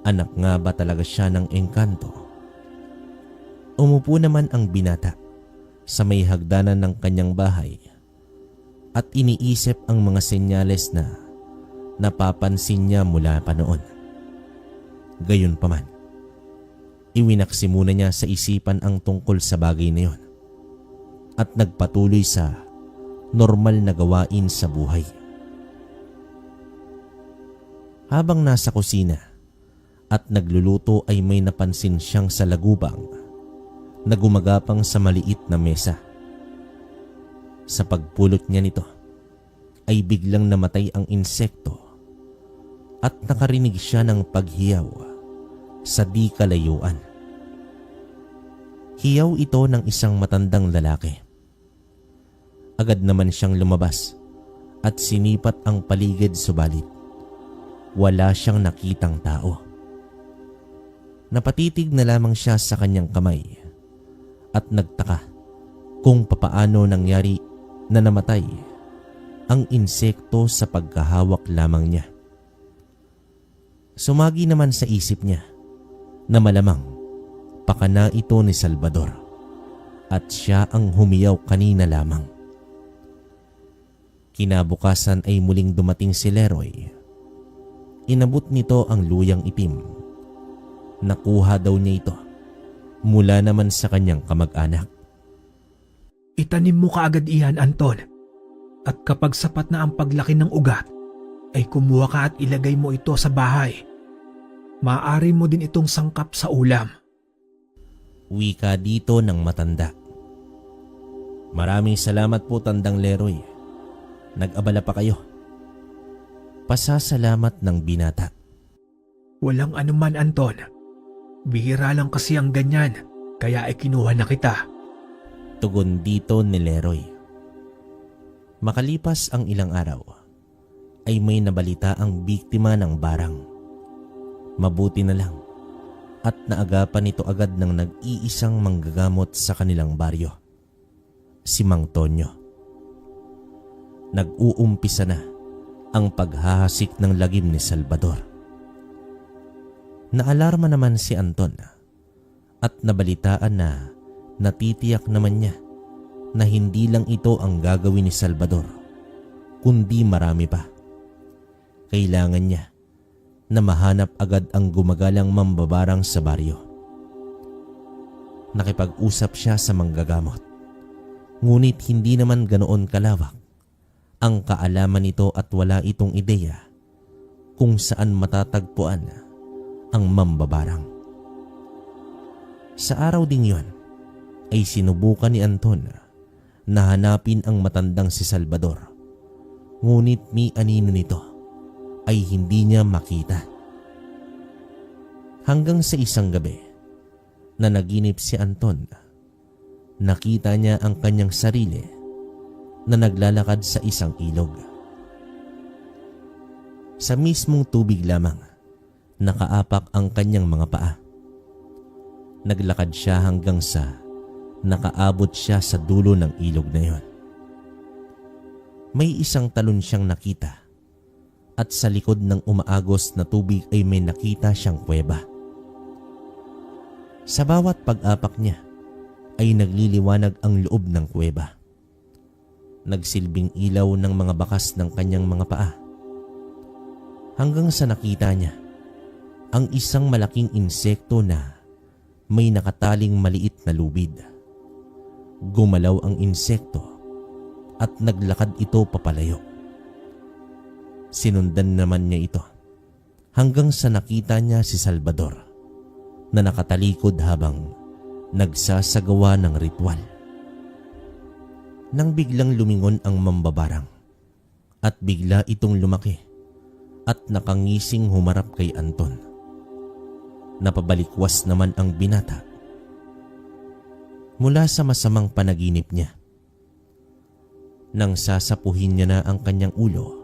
Anak nga ba talaga siya ng engkanto? Umupo naman ang binata sa may hagdanan ng kanyang bahay at iniisip ang mga senyales na napapansin niya mula pa noon. Gayunpaman, iwinaksi muna niya sa isipan ang tungkol sa bagay na yon at nagpatuloy sa normal na gawain sa buhay. Habang nasa kusina at nagluluto ay may napansin siyang salagubang na gumagapang sa maliit na mesa. Sa pagpulot niya nito ay biglang namatay ang insekto at nakarinig siya ng paghiyaw sa di kalayuan. Hiyaw ito ng isang matandang lalaki. Agad naman siyang lumabas at sinipat ang paligid, subalit wala siyang nakitang tao. Napatitig na lamang siya sa kanyang kamay at nagtaka kung papaano nangyari na namatay ang insekto sa pagkahawak lamang niya. Sumagi naman sa isip niya na malamang pakana ito ni Salvador at siya ang humiyaw kanina lamang. Kinabukasan ay muling dumating si Leroy. Inabot nito ang luyang itim. Nakuha daw niya ito mula naman sa kanyang kamag-anak. Itanim mo kaagad iyan, Anton. At kapag sapat na ang paglaki ng ugat, ay kumuha ka at ilagay mo ito sa bahay. Maaari mo din itong sangkap sa ulam. Wika dito ng matanda. Maraming salamat po, Tandang Leroy. Nag-abala pa kayo. Pasasalamat ng binata. Walang anuman, Anton. Bihira lang kasi ang ganyan, kaya ay kinuha na kita. Tugon dito ni Leroy. Makalipas ang ilang araw, ay may nabalita ang biktima ng barang. Mabuti na lang at naagapan ito agad ng nag-iisang manggagamot sa kanilang baryo, si Mang Tonyo. Nag-uumpisa na ang paghahasik ng lagim ni Salvador. Naalarma naman si Anton at nabalitaan na natitiyak naman niya na hindi lang ito ang gagawin ni Salvador, kundi marami pa. Kailangan niya na mahanap agad ang gumagalang mambabarang sa baryo. Nakipag-usap siya sa manggagamot, ngunit hindi naman ganoon kalawak ang kaalaman nito at wala itong ideya kung saan matatagpuan ang mambabarang. Sa araw ding yon ay sinubukan ni Anton na hanapin ang matandang si Salvador, ngunit ni anino nito ay hindi niya makita. Hanggang sa isang gabi na naginip si Anton, nakita niya ang kanyang sarili na naglalakad sa isang ilog. Sa mismong tubig lamang nakaapak ang kanyang mga paa. Naglakad siya hanggang sa nakaabot siya sa dulo ng ilog na yon. May isang talon siyang nakita at sa likod ng umaagos na tubig ay may nakita siyang kuweba. Sa bawat pag-apak niya ay nagliliwanag ang loob ng kuweba. Nagsilbing ilaw ng mga bakas ng kanyang mga paa. Hanggang sa nakita niya ang isang malaking insekto na may nakataling maliit na lubid. Gumalaw ang insekto at naglakad ito papalayo. Sinundan naman niya ito hanggang sa nakita niya si Salvador na nakatalikod habang nagsasagawa ng ritual. Nang biglang lumingon ang mambabarang at bigla itong lumaki at nakangising humarap kay Anton. Napabalikwas naman ang binata mula sa masamang panaginip niya. Nang sasapuhin niya na ang kanyang ulo,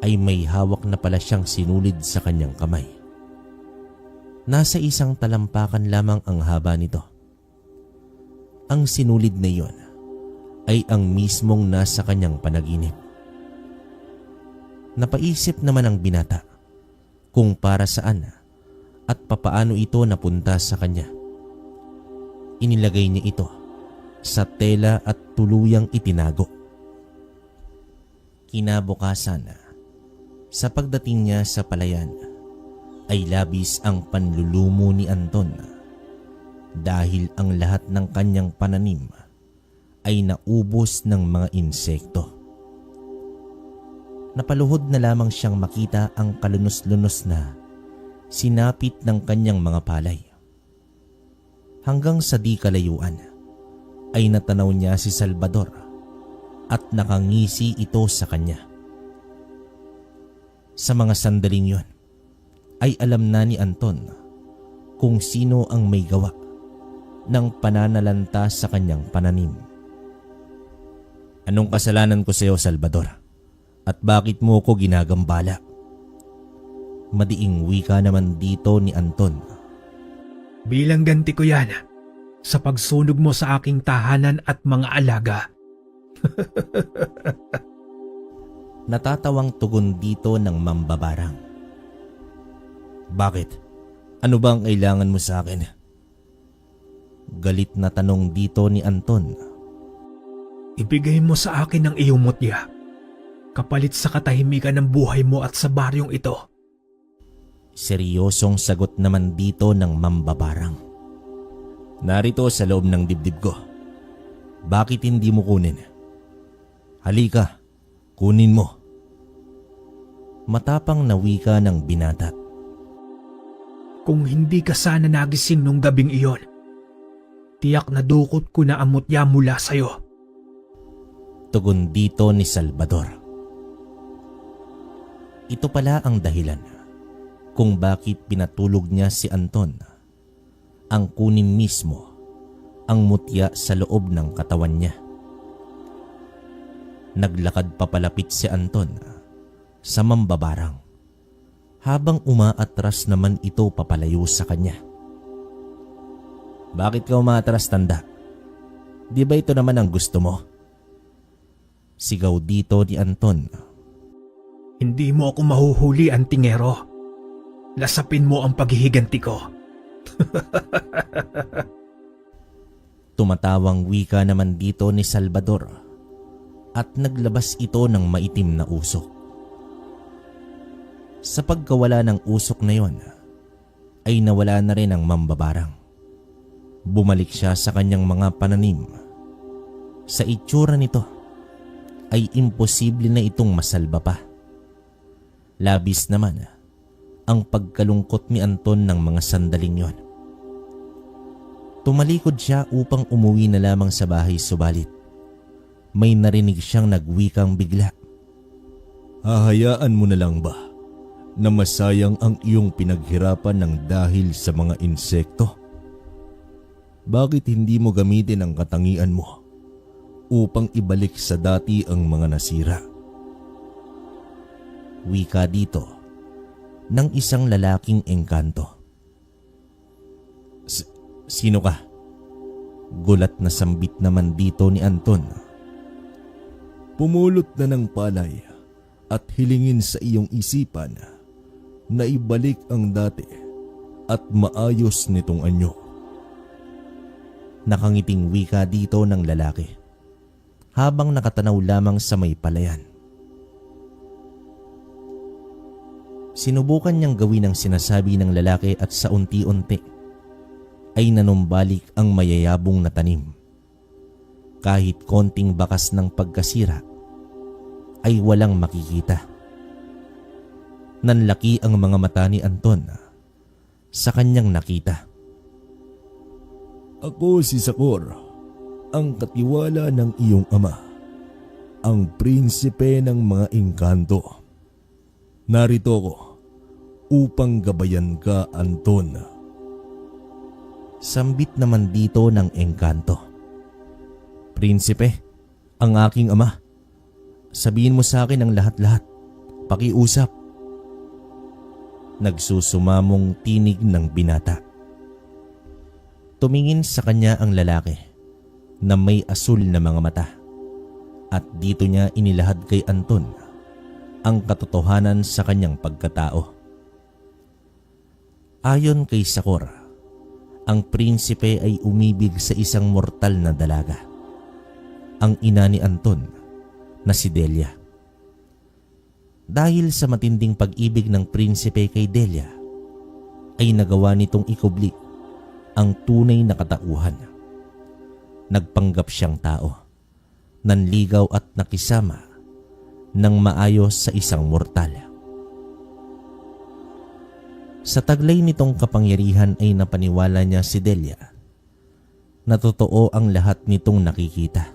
ay may hawak na pala siyang sinulid sa kanyang kamay. Nasa isang talampakan lamang ang haba nito. Ang sinulid na iyon ay ang mismong nasa kanyang panaginip. Napaisip naman ang binata kung para saan at papaano ito napunta sa kanya. Inilagay niya ito sa tela at tuluyang itinago. Kinabukasan, sa pagdating niya sa palayan, ay labis ang panlulumo ni Anton dahil ang lahat ng kanyang pananim ay naubos ng mga insekto. Napaluhod na lamang siyang makita ang kalunos-lunos na sinapit ng kanyang mga palay. Hanggang sa di kalayuan ay natanaw niya si Salvador at nakangisi ito sa kanya. Sa mga sandaling yon ay alam na ni Anton kung sino ang may gawa ng pananalanta sa kanyang pananim. Anong kasalanan ko sa iyo, Salvador? At bakit mo ko ginagambala? Madiing wika naman dito ni Anton. Bilang ganti ko yan sa pagsunog mo sa aking tahanan at mga alaga. Natatawang tugon dito ng mambabarang. Bakit? Ano ba ang kailangan mo sa akin? Galit na tanong dito ni Anton. Ibigay mo sa akin ang iyong mutya, kapalit sa katahimikan ng buhay mo at sa baryong ito. Seryosong sagot naman dito ng mambabarang. Narito sa loob ng dibdib ko. Bakit hindi mo kunin? Halika, kunin mo. Matapang na wika ng binata. Kung hindi ka sana nagising nung gabing iyon, tiyak na dukot ko na ang mutya mula sa'yo. Tugon dito ni Salvador. Ito pala ang dahilan kung bakit pinatulog niya si Anton ang kunin mismo ang mutya sa loob ng katawan niya. Naglakad papalapit si Anton sa mambabarang habang umaatras naman ito papalayo sa kanya. Bakit ka umaatras, tanda? Di ba ito naman ang gusto mo? Sigaw dito ni Anton. Hindi mo ako mahuhuli, Antingero. Lasapin mo ang paghihiganti ko. Tumatawang wika naman dito ni Salvador at naglabas ito ng maitim na usok. Sa pagkawala ng usok na yon, ay nawala na rin ang mambabarang. Bumalik siya sa kanyang mga pananim. Sa itsura nito, ay imposible na itong masalba pa. Labis naman ang pagkalungkot ni Anton ng mga sandaling yon. Tumalikod siya upang umuwi na lamang sa bahay, subalit may narinig siyang nagwikang bigla. Hahayaan mo na lang ba na masayang ang iyong pinaghirapan ng dahil sa mga insekto? Bakit hindi mo gamitin ang katangian mo upang ibalik sa dati ang mga nasira? Wika dito ng isang lalaking engkanto. Sino ka? Gulat na sambit naman dito ni Anton. Pumulot na ng palay at hilingin sa iyong isipan na ibalik ang dati at maayos nitong anyo. Nakangiting wika dito ng lalaki habang nakatanaw lamang sa may palayan. Sinubukan niyang gawin ang sinasabi ng lalaki at sa unti-unti ay nanumbalik ang mayayabong na tanim. Kahit konting bakas ng pagkasira ay walang makikita. Nanlaki ang mga mata ni Anton sa kanyang nakita. Ako si Sakor, ang katiwala ng iyong ama, ang prinsipe ng mga engkanto. Narito ko upang gabayan ka, Anton. Sambit naman dito ng engkanto. Prinsipe, ang aking ama. Sabihin mo sa akin ang lahat-lahat. Pakiusap. Nagsusumamong tinig ng binata. Tumingin sa kanya ang lalaki na may asul na mga mata at dito niya inilahad kay Anton ang katotohanan sa kanyang pagkatao. Ayon kay Sakor, ang prinsipe ay umibig sa isang mortal na dalaga, ang ina ni Anton na si Delia. Dahil sa matinding pag-ibig ng prinsipe kay Delia, ay nagawa nitong ikubli ang tunay na katauhan. Nagpanggap siyang tao, nanligaw at nakisama ng maayos sa isang mortal. Sa taglay nitong kapangyarihan ay napaniwala niya si Delia na totoo ang lahat nitong nakikita.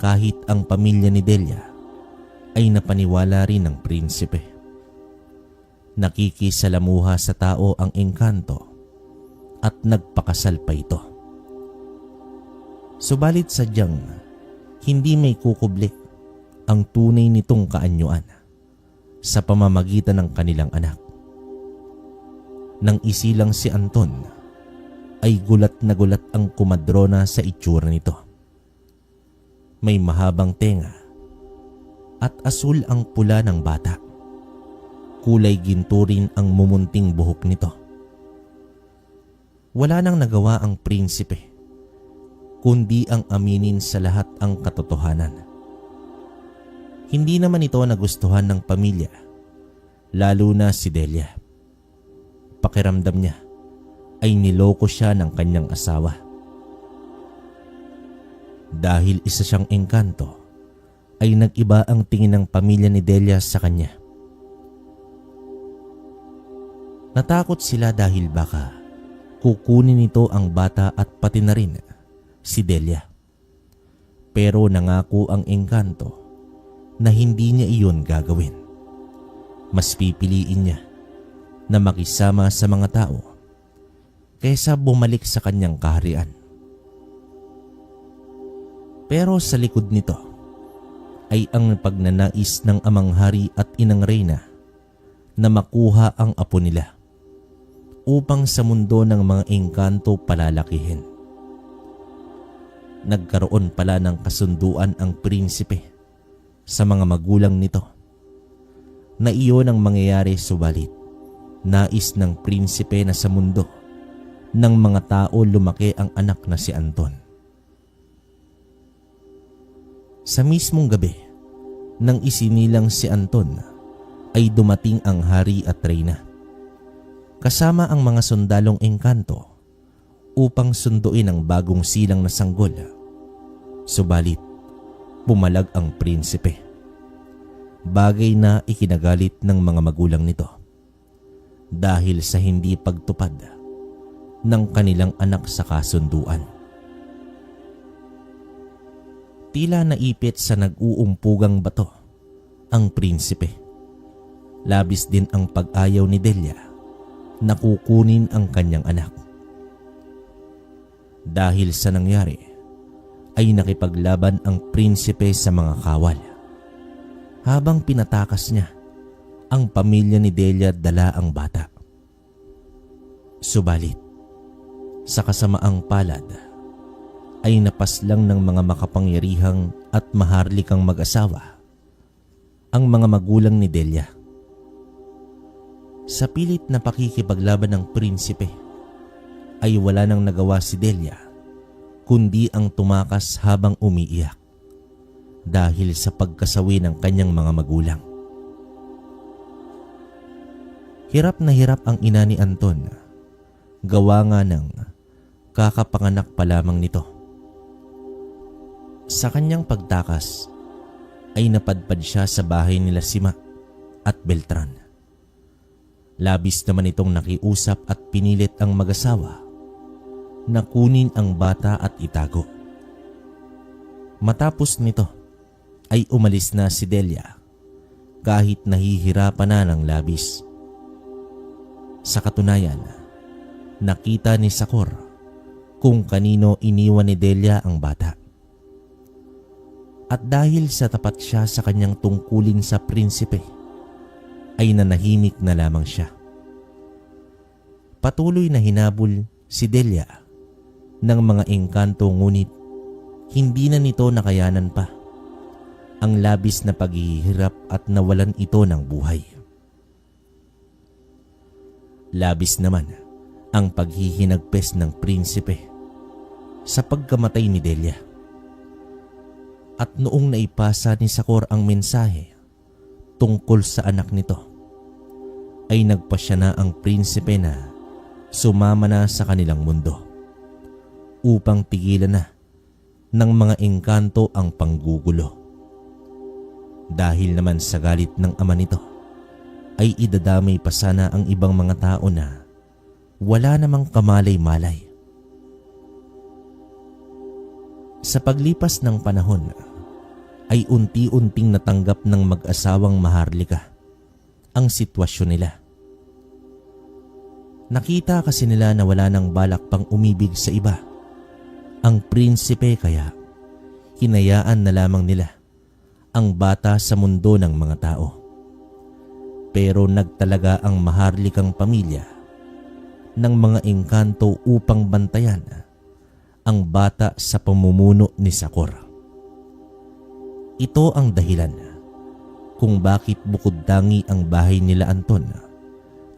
Kahit ang pamilya ni Delia ay napaniwala rin ng prinsipe. Nakikisalamuha sa tao ang engkanto at nagpakasal pa ito. Subalit sadyang hindi may kukublik ang tunay nitong kaanyuan sa pamamagitan ng kanilang anak. Nang isilang si Anton, ay gulat na gulat ang kumadrona sa itsura nito. May mahabang tenga at asul ang pula ng bata. Kulay ginto rin ang mumunting buhok nito. Wala nang nagawa ang prinsipe, kundi ang aminin sa lahat ang katotohanan. Hindi naman ito nagustuhan ng pamilya, lalo na si Delia. Pakiramdam niya ay niloko siya ng kanyang asawa. Dahil isa siyang engkanto, ay nag-iba ang tingin ng pamilya ni Delia sa kanya. Natakot sila dahil baka kukunin nito ang bata at pati na rin si Delia. Pero nangako ang engkanto na hindi niya iyon gagawin. Mas pipiliin niya na makisama sa mga tao kaysa bumalik sa kanyang kaharian. Pero sa likod nito ay ang pagnanais ng amang hari at inang reyna na makuha ang apo nila upang sa mundo ng mga engkanto palalakihin. Nagkaroon pala ng kasunduan ang prinsipe sa mga magulang nito na iyon ang mangyayari, subalit nais ng prinsipe na sa mundo ng mga tao lumaki ang anak na si Anton. Sa mismong gabi nang isinilang si Anton ay dumating ang hari at reyna kasama ang mga sundalong engkanto upang sunduin ang bagong silang na sanggol. Subalit pumalag ang prinsipe, bagay na ikinagalit ng mga magulang nito dahil sa hindi pagtupad ng kanilang anak sa kasunduan. Tila naipit sa nag-uumpugang bato ang prinsipe. Labis din ang pag-ayaw ni Delia na kukunin ang kanyang anak. Dahil sa nangyari ay nakipaglaban ang prinsipe sa mga kawal. Habang pinatakas niya ang pamilya ni Delia, dala ang bata. Subalit sa kasamaang palad ay napaslang ng mga makapangyarihang at maharlikang mag-asawa ang mga magulang ni Delia. Sa pilit na pakikipaglaban ng prinsipe ay wala nang nagawa si Delia kundi ang tumakas habang umiiyak dahil sa pagkasawi ng kanyang mga magulang. Hirap na hirap ang ina ni Anton, gawa nga ng kakapanganak pa lamang nito. Sa kanyang pagtakas ay napadpad siya sa bahay nila Sima at Beltran. Labis naman itong nakiusap at pinilit ang mag-asawa na kunin ang bata at itago. Matapos nito ay umalis na si Delia kahit nahihirapan na ng labis. Sa katunayan, nakita ni Sakor kung kanino iniwan ni Delia ang bata. At dahil sa tapat siya sa kanyang tungkulin sa prinsipe, ay nanahimik na lamang siya. Patuloy na hinabol si Delia ng mga engkanto, ngunit hindi na nito nakayanan pa ang labis na paghihirap at nawalan ito ng buhay. Labis naman ang paghihinagpes ng prinsipe sa pagkamatay ni Delia. At noong naipasa ni Sakor ang mensahe tungkol sa anak nito, ay nagpasya na ang prinsipe na sumama na sa kanilang mundo upang tigilan na ng mga engkanto ang panggugulo. Dahil naman sa galit ng ama nito ay idadamay pa sana ang ibang mga tao na wala namang kamalay-malay. Sa paglipas ng panahon ay unti-unting natanggap ng mag-asawang Maharlika ang sitwasyon nila. Nakita kasi nila na wala nang balak pang umibig sa iba ang prinsipe, kaya hinayaan na lamang nila ang bata sa mundo ng mga tao. Pero nagtalaga ang Maharlikang pamilya ng mga engkanto upang bantayan ang bata sa pamumuno ni Sakor. Ito ang dahilan kung bakit bukod-tangi ang bahay nila Anton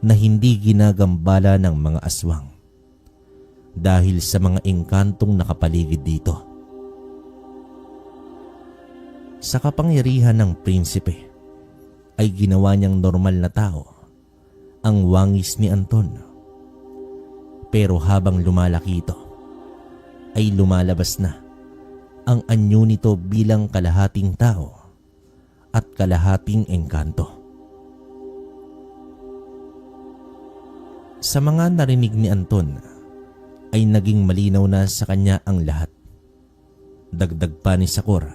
na hindi ginagambala ng mga aswang, dahil sa mga engkantong nakapaligid dito. Sa kapangyarihan ng prinsipe ay ginawa niyang normal na tao ang wangis ni Anton. Pero habang lumalaki ito, ay lumalabas na ang anyo nito bilang kalahating tao at kalahating engkanto. Sa mga narinig ni Anton ay naging malinaw na sa kanya ang lahat. Dagdag pa ni Sakor,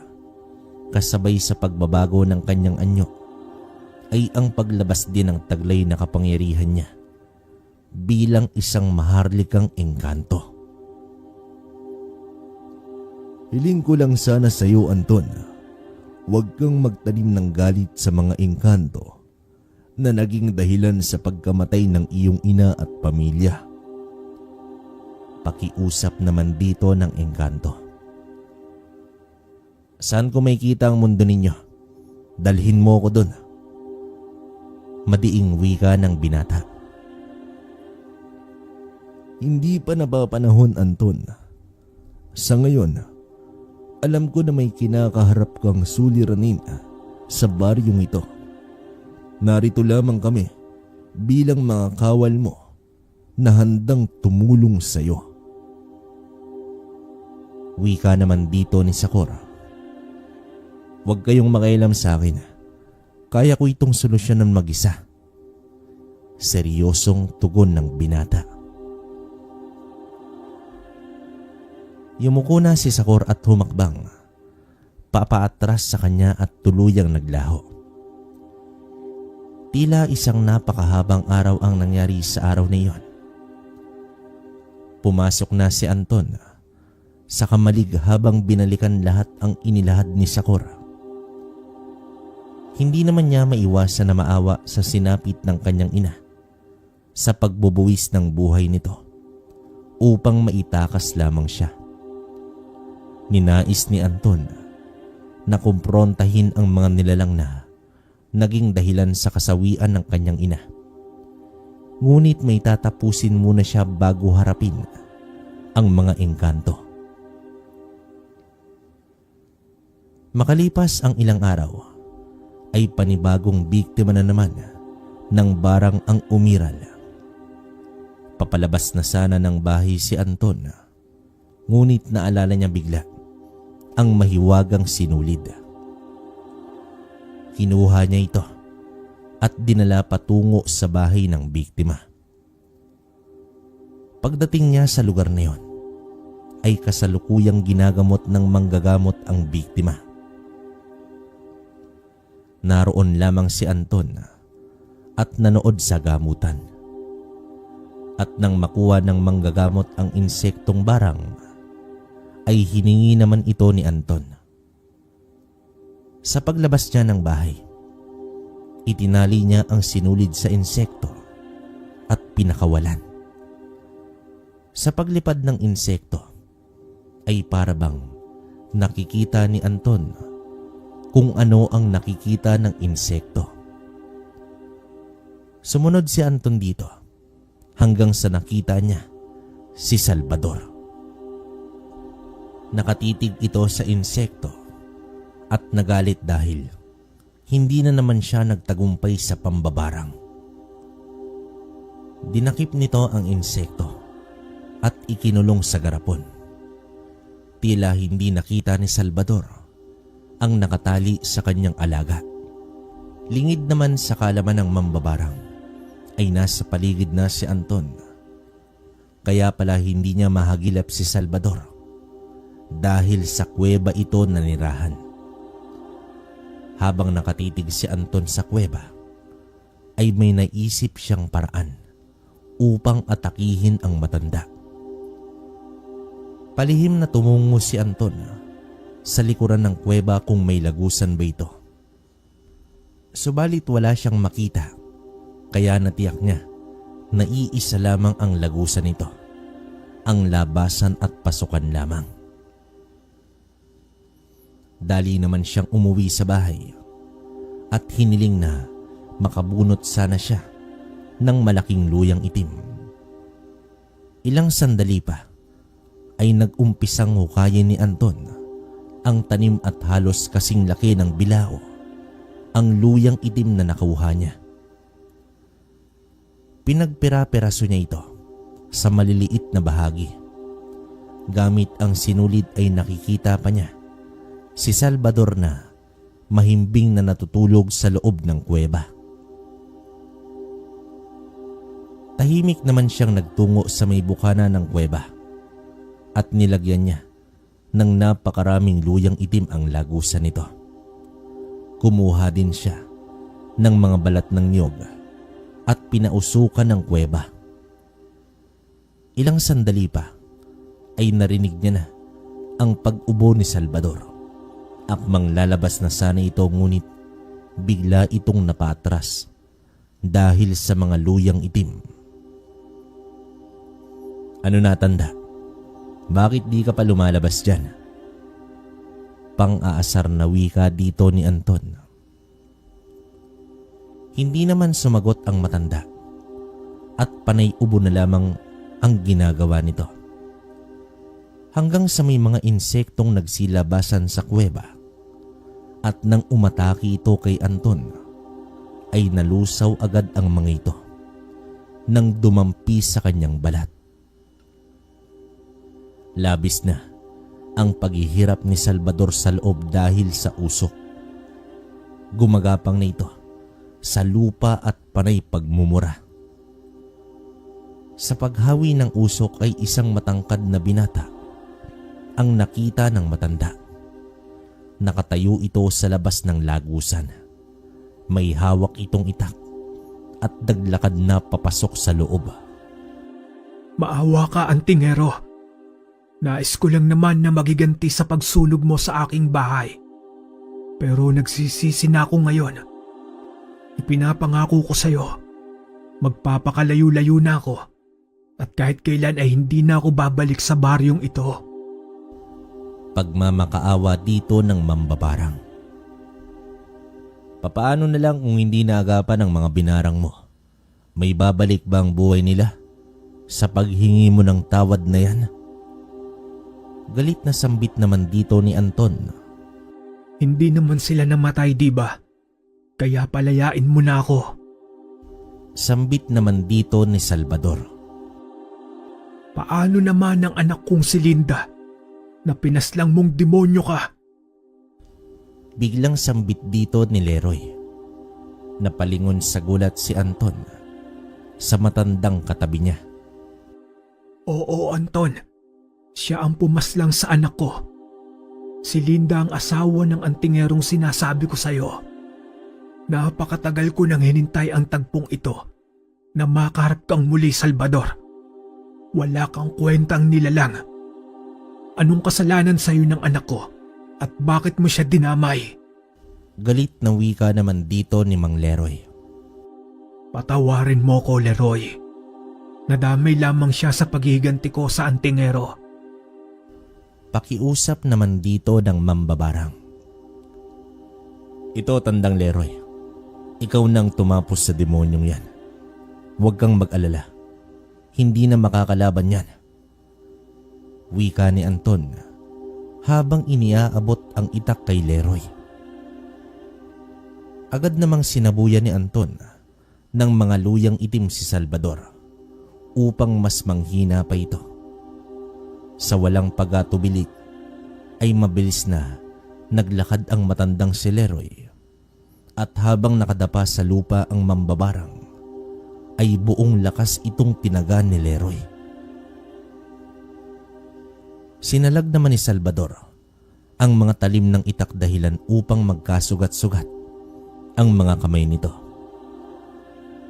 kasabay sa pagbabago ng kanyang anyo ay ang paglabas din ng taglay na kapangyarihan niya bilang isang maharlikang engkanto. Hiling ko lang sana sa iyo, Anton, huwag kang magtanim ng galit sa mga engkanto na naging dahilan sa pagkamatay ng iyong ina at pamilya. Pakiusap naman dito ng engkanto. Saan ko makikita ang mundo ninyo? Dalhin mo ko dun. Madiing wika ng binata. Hindi pa napapanahon, Anton. Sa ngayon, alam ko na may kinakaharap kang suliranin sa baryong ito. Narito lamang kami bilang mga kawal mo na handang tumulong sa iyo. Wika naman dito ni Sakor. Huwag kayong makialam sa akin. Kaya ko itong solusyonan mag-isa. Seryosong tugon ng binata. Yumuko na si Sakor at humakbang papaatras sa kanya at tuluyang naglaho. Tila isang napakahabang araw ang nangyari sa araw na iyon. Pumasok na si Anton sa kamalig habang binalikan lahat ang inilahad ni Sakor. Hindi naman niya maiwasan na maawa sa sinapit ng kanyang ina sa pagbubuwis ng buhay nito upang maitakas lamang siya. Ninais ni Anton na kumprontahin ang mga nilalang na naging dahilan sa kasawian ng kanyang ina. Ngunit may tatapusin muna siya bago harapin ang mga engkanto. Makalipas ang ilang araw, ay panibagong biktima na naman ng barang ang umiral. Papalabas na sana ng bahay si Anton, ngunit naalala niya bigla ang mahiwagang sinulid. Kinuha niya ito at dinala patungo sa bahay ng biktima. Pagdating niya sa lugar na iyon, ay kasalukuyang ginagamot ng manggagamot ang biktima. Naroon lamang si Anton at nanood sa gamutan. At nang makuha ng manggagamot ang insektong barang, ay hiningi naman ito ni Anton. Sa paglabas niya ng bahay, itinali niya ang sinulid sa insekto at pinakawalan. Sa paglipad ng insekto, ay parabang nakikita ni Anton kung ano ang nakikita ng insekto. Sumunod si Anton dito hanggang sa nakita niya si Salvador. Nakatitig ito sa insekto at nagalit dahil hindi na naman siya nagtagumpay sa pambabarang. Dinakip nito ang insekto at ikinulong sa garapon. Tila hindi nakita ni Salvador ang nakatali sa kanyang alaga. Lingid naman sa kalaman ng mambabarang ay nasa paligid na si Anton. Kaya pala hindi niya mahagilap si Salvador dahil sa kuweba ito nanirahan. Habang nakatitig si Anton sa kuweba, ay may naisip siyang paraan upang atakihin ang matanda. Palihim na tumungo si Anton sa likuran ng kuweba kung may lagusan ba ito. Subalit wala siyang makita, kaya natiyak niya na iisa lamang ang lagusan nito, ang labasan at pasukan lamang. Dali naman siyang umuwi sa bahay at hiniling na makabunot sana siya ng malaking luyang itim. Ilang sandali pa ay nag-umpisang hukayin ni Anton ang tanim at halos kasing laki ng bilao ang luyang itim na nakuha niya. Pinagpira-piraso niya ito sa maliliit na bahagi. Gamit ang sinulid ay nakikita pa niya si Salvador na mahimbing na natutulog sa loob ng kuweba. Tahimik naman siyang nagtungo sa may bukana ng kuweba at nilagyan niya ng napakaraming luyang itim ang lagusan nito. Kumuha din siya ng mga balat ng niyog at pinausukan ng kuweba. Ilang sandali pa ay narinig niya na ang pag-ubo ni Salvador. Akmang lalabas na sana ito ngunit bigla itong napatras dahil sa mga luyang itim. Ano na, tanda? Bakit di ka pa lumalabas dyan? Pang-aasar na wika dito ni Anton. Hindi naman sumagot ang matanda at panay ubo na lamang ang ginagawa nito. Hanggang sa may mga insektong nagsilabasan sa kuweba at nang umatake ito kay Anton ay nalusaw agad ang mga ito nang dumampi sa kanyang balat. Labis na ang paghihirap ni Salvador sa loob dahil sa usok. Gumagapang na ito sa lupa at panay pagmumura. Sa paghawi ng usok ay isang matangkad na binata ang nakita ng matanda. Nakatayo ito sa labas ng lagusan. May hawak itong itak at naglakad na papasok sa loob. Maawa ka, Antingero. Nais ko lang naman na magiganti sa pagsunog mo sa aking bahay. Pero nagsisisi na ako ngayon. Ipinapangako ko sa'yo, magpapakalayo-layo na ako at kahit kailan ay hindi na ako babalik sa baryong ito. Pagmamakaawa dito ng mambabarang. Papaano na lang kung hindi naagapan ng mga binarang mo? May babalik ba ang buhay nila sa paghingi mo ng tawad na yan? Galit na sambit naman dito ni Anton. Hindi naman sila namatay, di ba? Kaya palayain mo na ako. Sambit naman dito ni Salvador. Paano naman ang anak kong si Linda na pinaslang mong demonyo ka? Biglang sambit dito ni Leroy. Napalingon sa gulat si Anton sa matandang katabi niya. Oo, Anton. Siya ang pumaslang sa anak ko. Si Linda ang asawa ng antingerong sinasabi ko sa'yo. Napakatagal ko nang hinintay ang tagpong ito na makaharap kang muli, Salvador. Wala kang kwentang nilalang. Anong kasalanan sa'yo ng anak ko at bakit mo siya dinamay? Galit na wika naman dito ni Mang Leroy. Patawarin mo ko, Leroy. Nadamay lamang siya sa paghihiganti ko sa antingero. Pakiusap naman dito ng mambabarang. Ito, tandang Leroy. Ikaw nang tumapos sa demonyong yan. Huwag kang mag-alala. Hindi na makakalaban yan. Wika ni Anton habang iniaabot ang itak kay Leroy. Agad namang sinabuyan ni Anton ng mga luyang itim si Salvador upang mas manghina pa ito. Sa walang pagatubilik ay mabilis na naglakad ang matandang si Leroy at habang nakadapa sa lupa ang mambabarang ay buong lakas itong tinaga ni Leroy. Sinalag naman ni Salvador ang mga talim ng itak dahilan upang magkasugat-sugat ang mga kamay nito.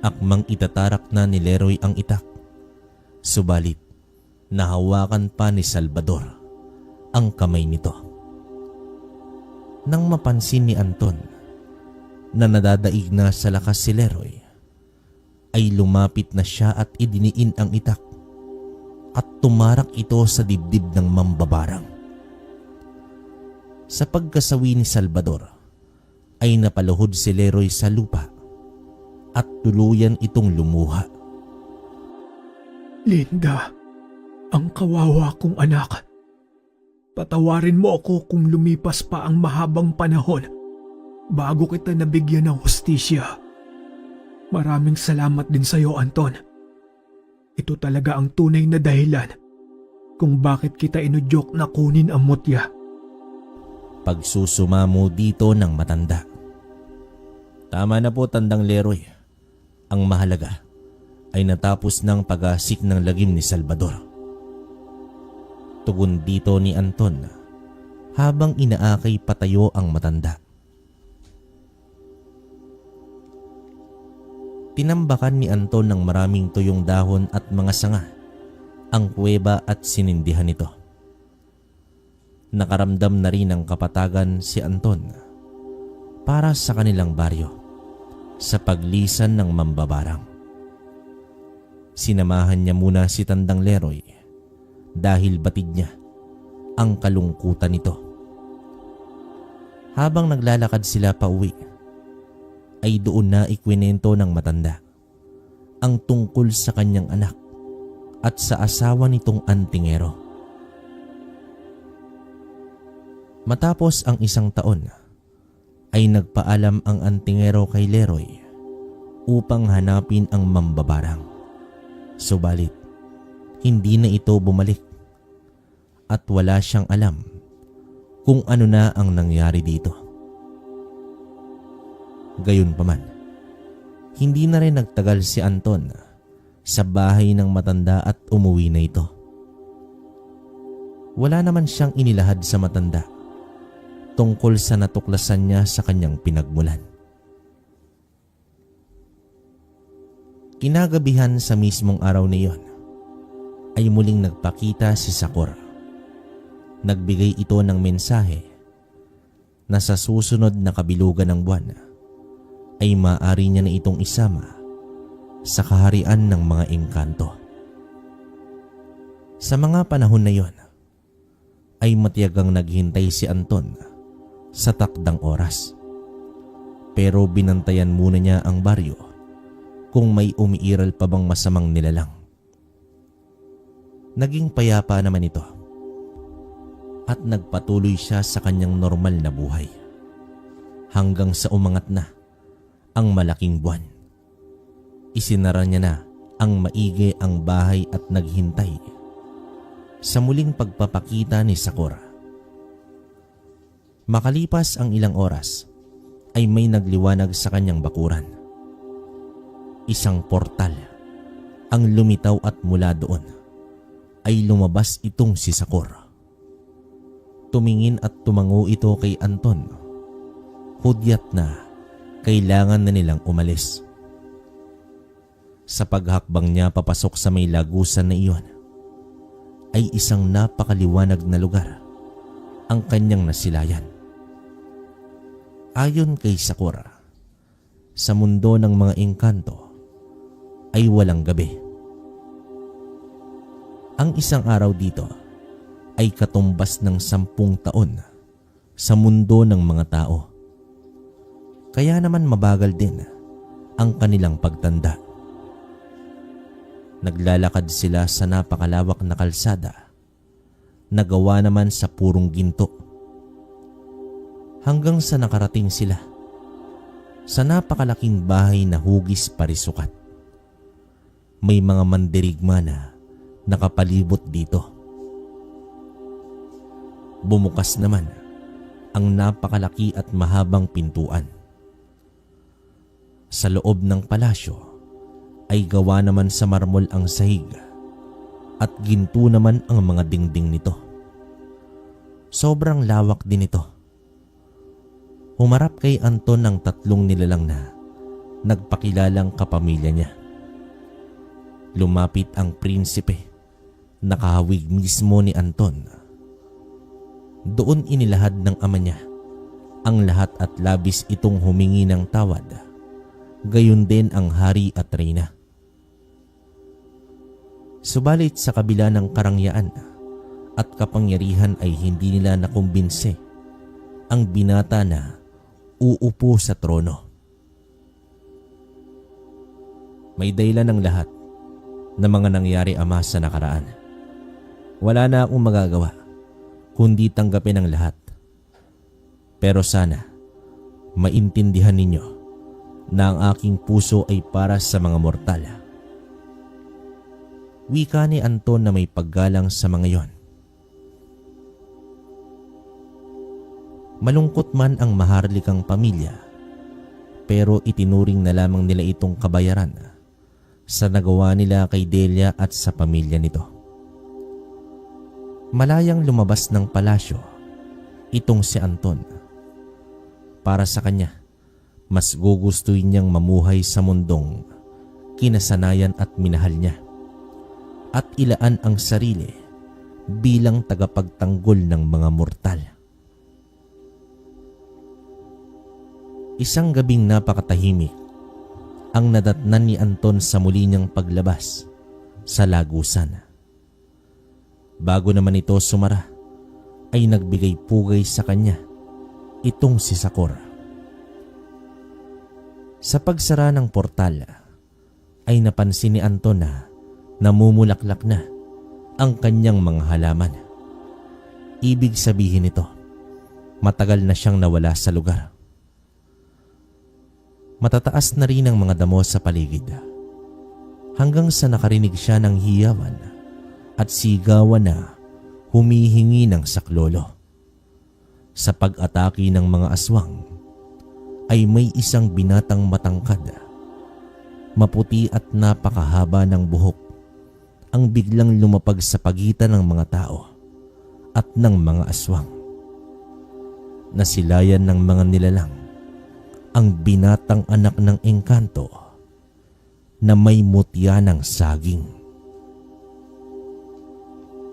Akmang itatarak na ni Leroy ang itak, subalit nahawakan pa ni Salvador ang kamay nito. Nang mapansin ni Anton na nadadaig na sa lakas si Leroy, ay lumapit na siya at idiniin ang itak at tumarak ito sa dibdib ng mambabarang. Sa pagkasawi ni Salvador ay napaluhod si Leroy sa lupa at tuluyan itong lumuha. Linda, ang kawawa kong anak. Patawarin mo ako kung lumipas pa ang mahabang panahon bago kita nabigyan ng hustisya. Maraming salamat din sa iyo, Anton. Ito talaga ang tunay na dahilan kung bakit kita inudyok na kunin ang mutya. Pagsusumamo dito ng matanda. Tama na po, Tandang Leroy. Ang mahalaga ay natapos ng pag-asik ng lagim ni Salvador. Tugon dito ni Anton habang inaakay patayo ang matanda. Tinambakan ni Anton ng maraming tuyong dahon at mga sanga ang kuweba at sinindihan nito. Nakaramdam na rin ng kapatagan si Anton para sa kanilang baryo sa paglisan ng mambabarang. Sinamahan niya muna si Tandang Leroy dahil batid niya ang kalungkutan nito. Habang naglalakad sila pa uwi, ay doon na ikwinento ng matanda ang tungkol sa kanyang anak at sa asawa nitong antingero. Matapos ang isang taon, ay nagpaalam ang antingero kay Leroy upang hanapin ang mambabarang. Subalit, hindi na ito bumalik at wala siyang alam kung ano na ang nangyari dito. Gayunpaman, hindi na rin nagtagal si Anton sa bahay ng matanda at umuwi na ito. Wala naman siyang inilahad sa matanda tungkol sa natuklasan niya sa kanyang pinagmulan. Kinagabihan sa mismong araw na iyon, ay muling nagpakita si Sakura. Nagbigay ito ng mensahe na sa susunod na kabilugan ng buwan ay maaari niya na itong isama sa kaharian ng mga engkanto. Sa mga panahon na iyon, ay matiyagang naghintay si Anton sa takdang oras. Pero binantayan muna niya ang baryo kung may umiiral pa bang masamang nilalang. Naging payapa naman ito at nagpatuloy siya sa kanyang normal na buhay hanggang sa umangat na ang malaking buwan. Isinara niya na ang maigi ang bahay at naghintay sa muling pagpapakita ni Sakura. Makalipas ang ilang oras ay may nagliwanag sa kanyang bakuran. Isang portal ang lumitaw at mula doon ay lumabas itong si Sakura. Tumingin at tumango ito kay Anton. Hudyat na kailangan na nilang umalis. Sa paghakbang niya papasok sa may lagusan na iyon, ay isang napakaliwanag na lugar ang kanyang nasilayan. Ayon kay Sakura, sa mundo ng mga engkanto ay walang gabi. Ang isang araw dito ay katumbas ng 10 taon sa mundo ng mga tao. Kaya naman mabagal din ang kanilang pagtanda. Naglalakad sila sa napakalawak na kalsada na gawa naman sa purong ginto. Hanggang sa nakarating sila sa napakalaking bahay na hugis parisukat. May mga mandirigma na nakapalibot dito. Bumukas naman ang napakalaki at mahabang pintuan. Sa loob ng palasyo ay gawa naman sa marmol ang sahig at ginto naman ang mga dingding nito. Sobrang lawak din ito. Humarap kay Anton ang 3 nilalang na nagpakilalang kapamilya niya. Lumapit ang prinsipe, nakahawig mismo ni Anton. Doon inilahad ng ama niya ang lahat at labis itong humingi ng tawad. Gayon din ang hari at reyna. Subalit sa kabila ng karangyaan at kapangyarihan ay hindi nila nakumbinse ang binata na uupo sa trono. May dahilan ng lahat na mga nangyari, Ama, sa nakaraan. Wala na akong magagawa kundi tanggapin ang lahat. Pero sana maintindihan ninyo na ang aking puso ay para sa mga mortal. Wika ni Anton na may paggalang sa mga yon. Malungkot man ang maharlikang pamilya, pero itinuring na lamang nila itong kabayaran sa nagawa nila kay Delia at sa pamilya nito. Malayang lumabas ng palasyo itong si Anton. Para sa kanya, mas gugustuhin niyang mamuhay sa mundong kinasanayan at minahal niya, at ilaan ang sarili bilang tagapagtanggol ng mga mortal. Isang gabing napakatahimik ang nadatnan ni Anton sa muli niyang paglabas sa lagusan. Bago naman ito sumara, ay nagbigay pugay sa kanya itong si Sakor. Sa pagsara ng portal, ay napansin ni Anton na namumulaklak na ang kanyang mga halaman. Ibig sabihin nito, matagal na siyang nawala sa lugar. Matataas na rin ang mga damo sa paligid, hanggang sa nakarinig siya ng hiyawan at sigawan na humihingi ng saklolo. Sa pag-atake ng mga aswang ay may isang binatang matangkad, maputi at napakahaba ng buhok ang biglang lumapag sa pagitan ng mga tao at ng mga aswang. Nasilayan ng mga nilalang ang binatang anak ng engkanto na may mutya ng saging.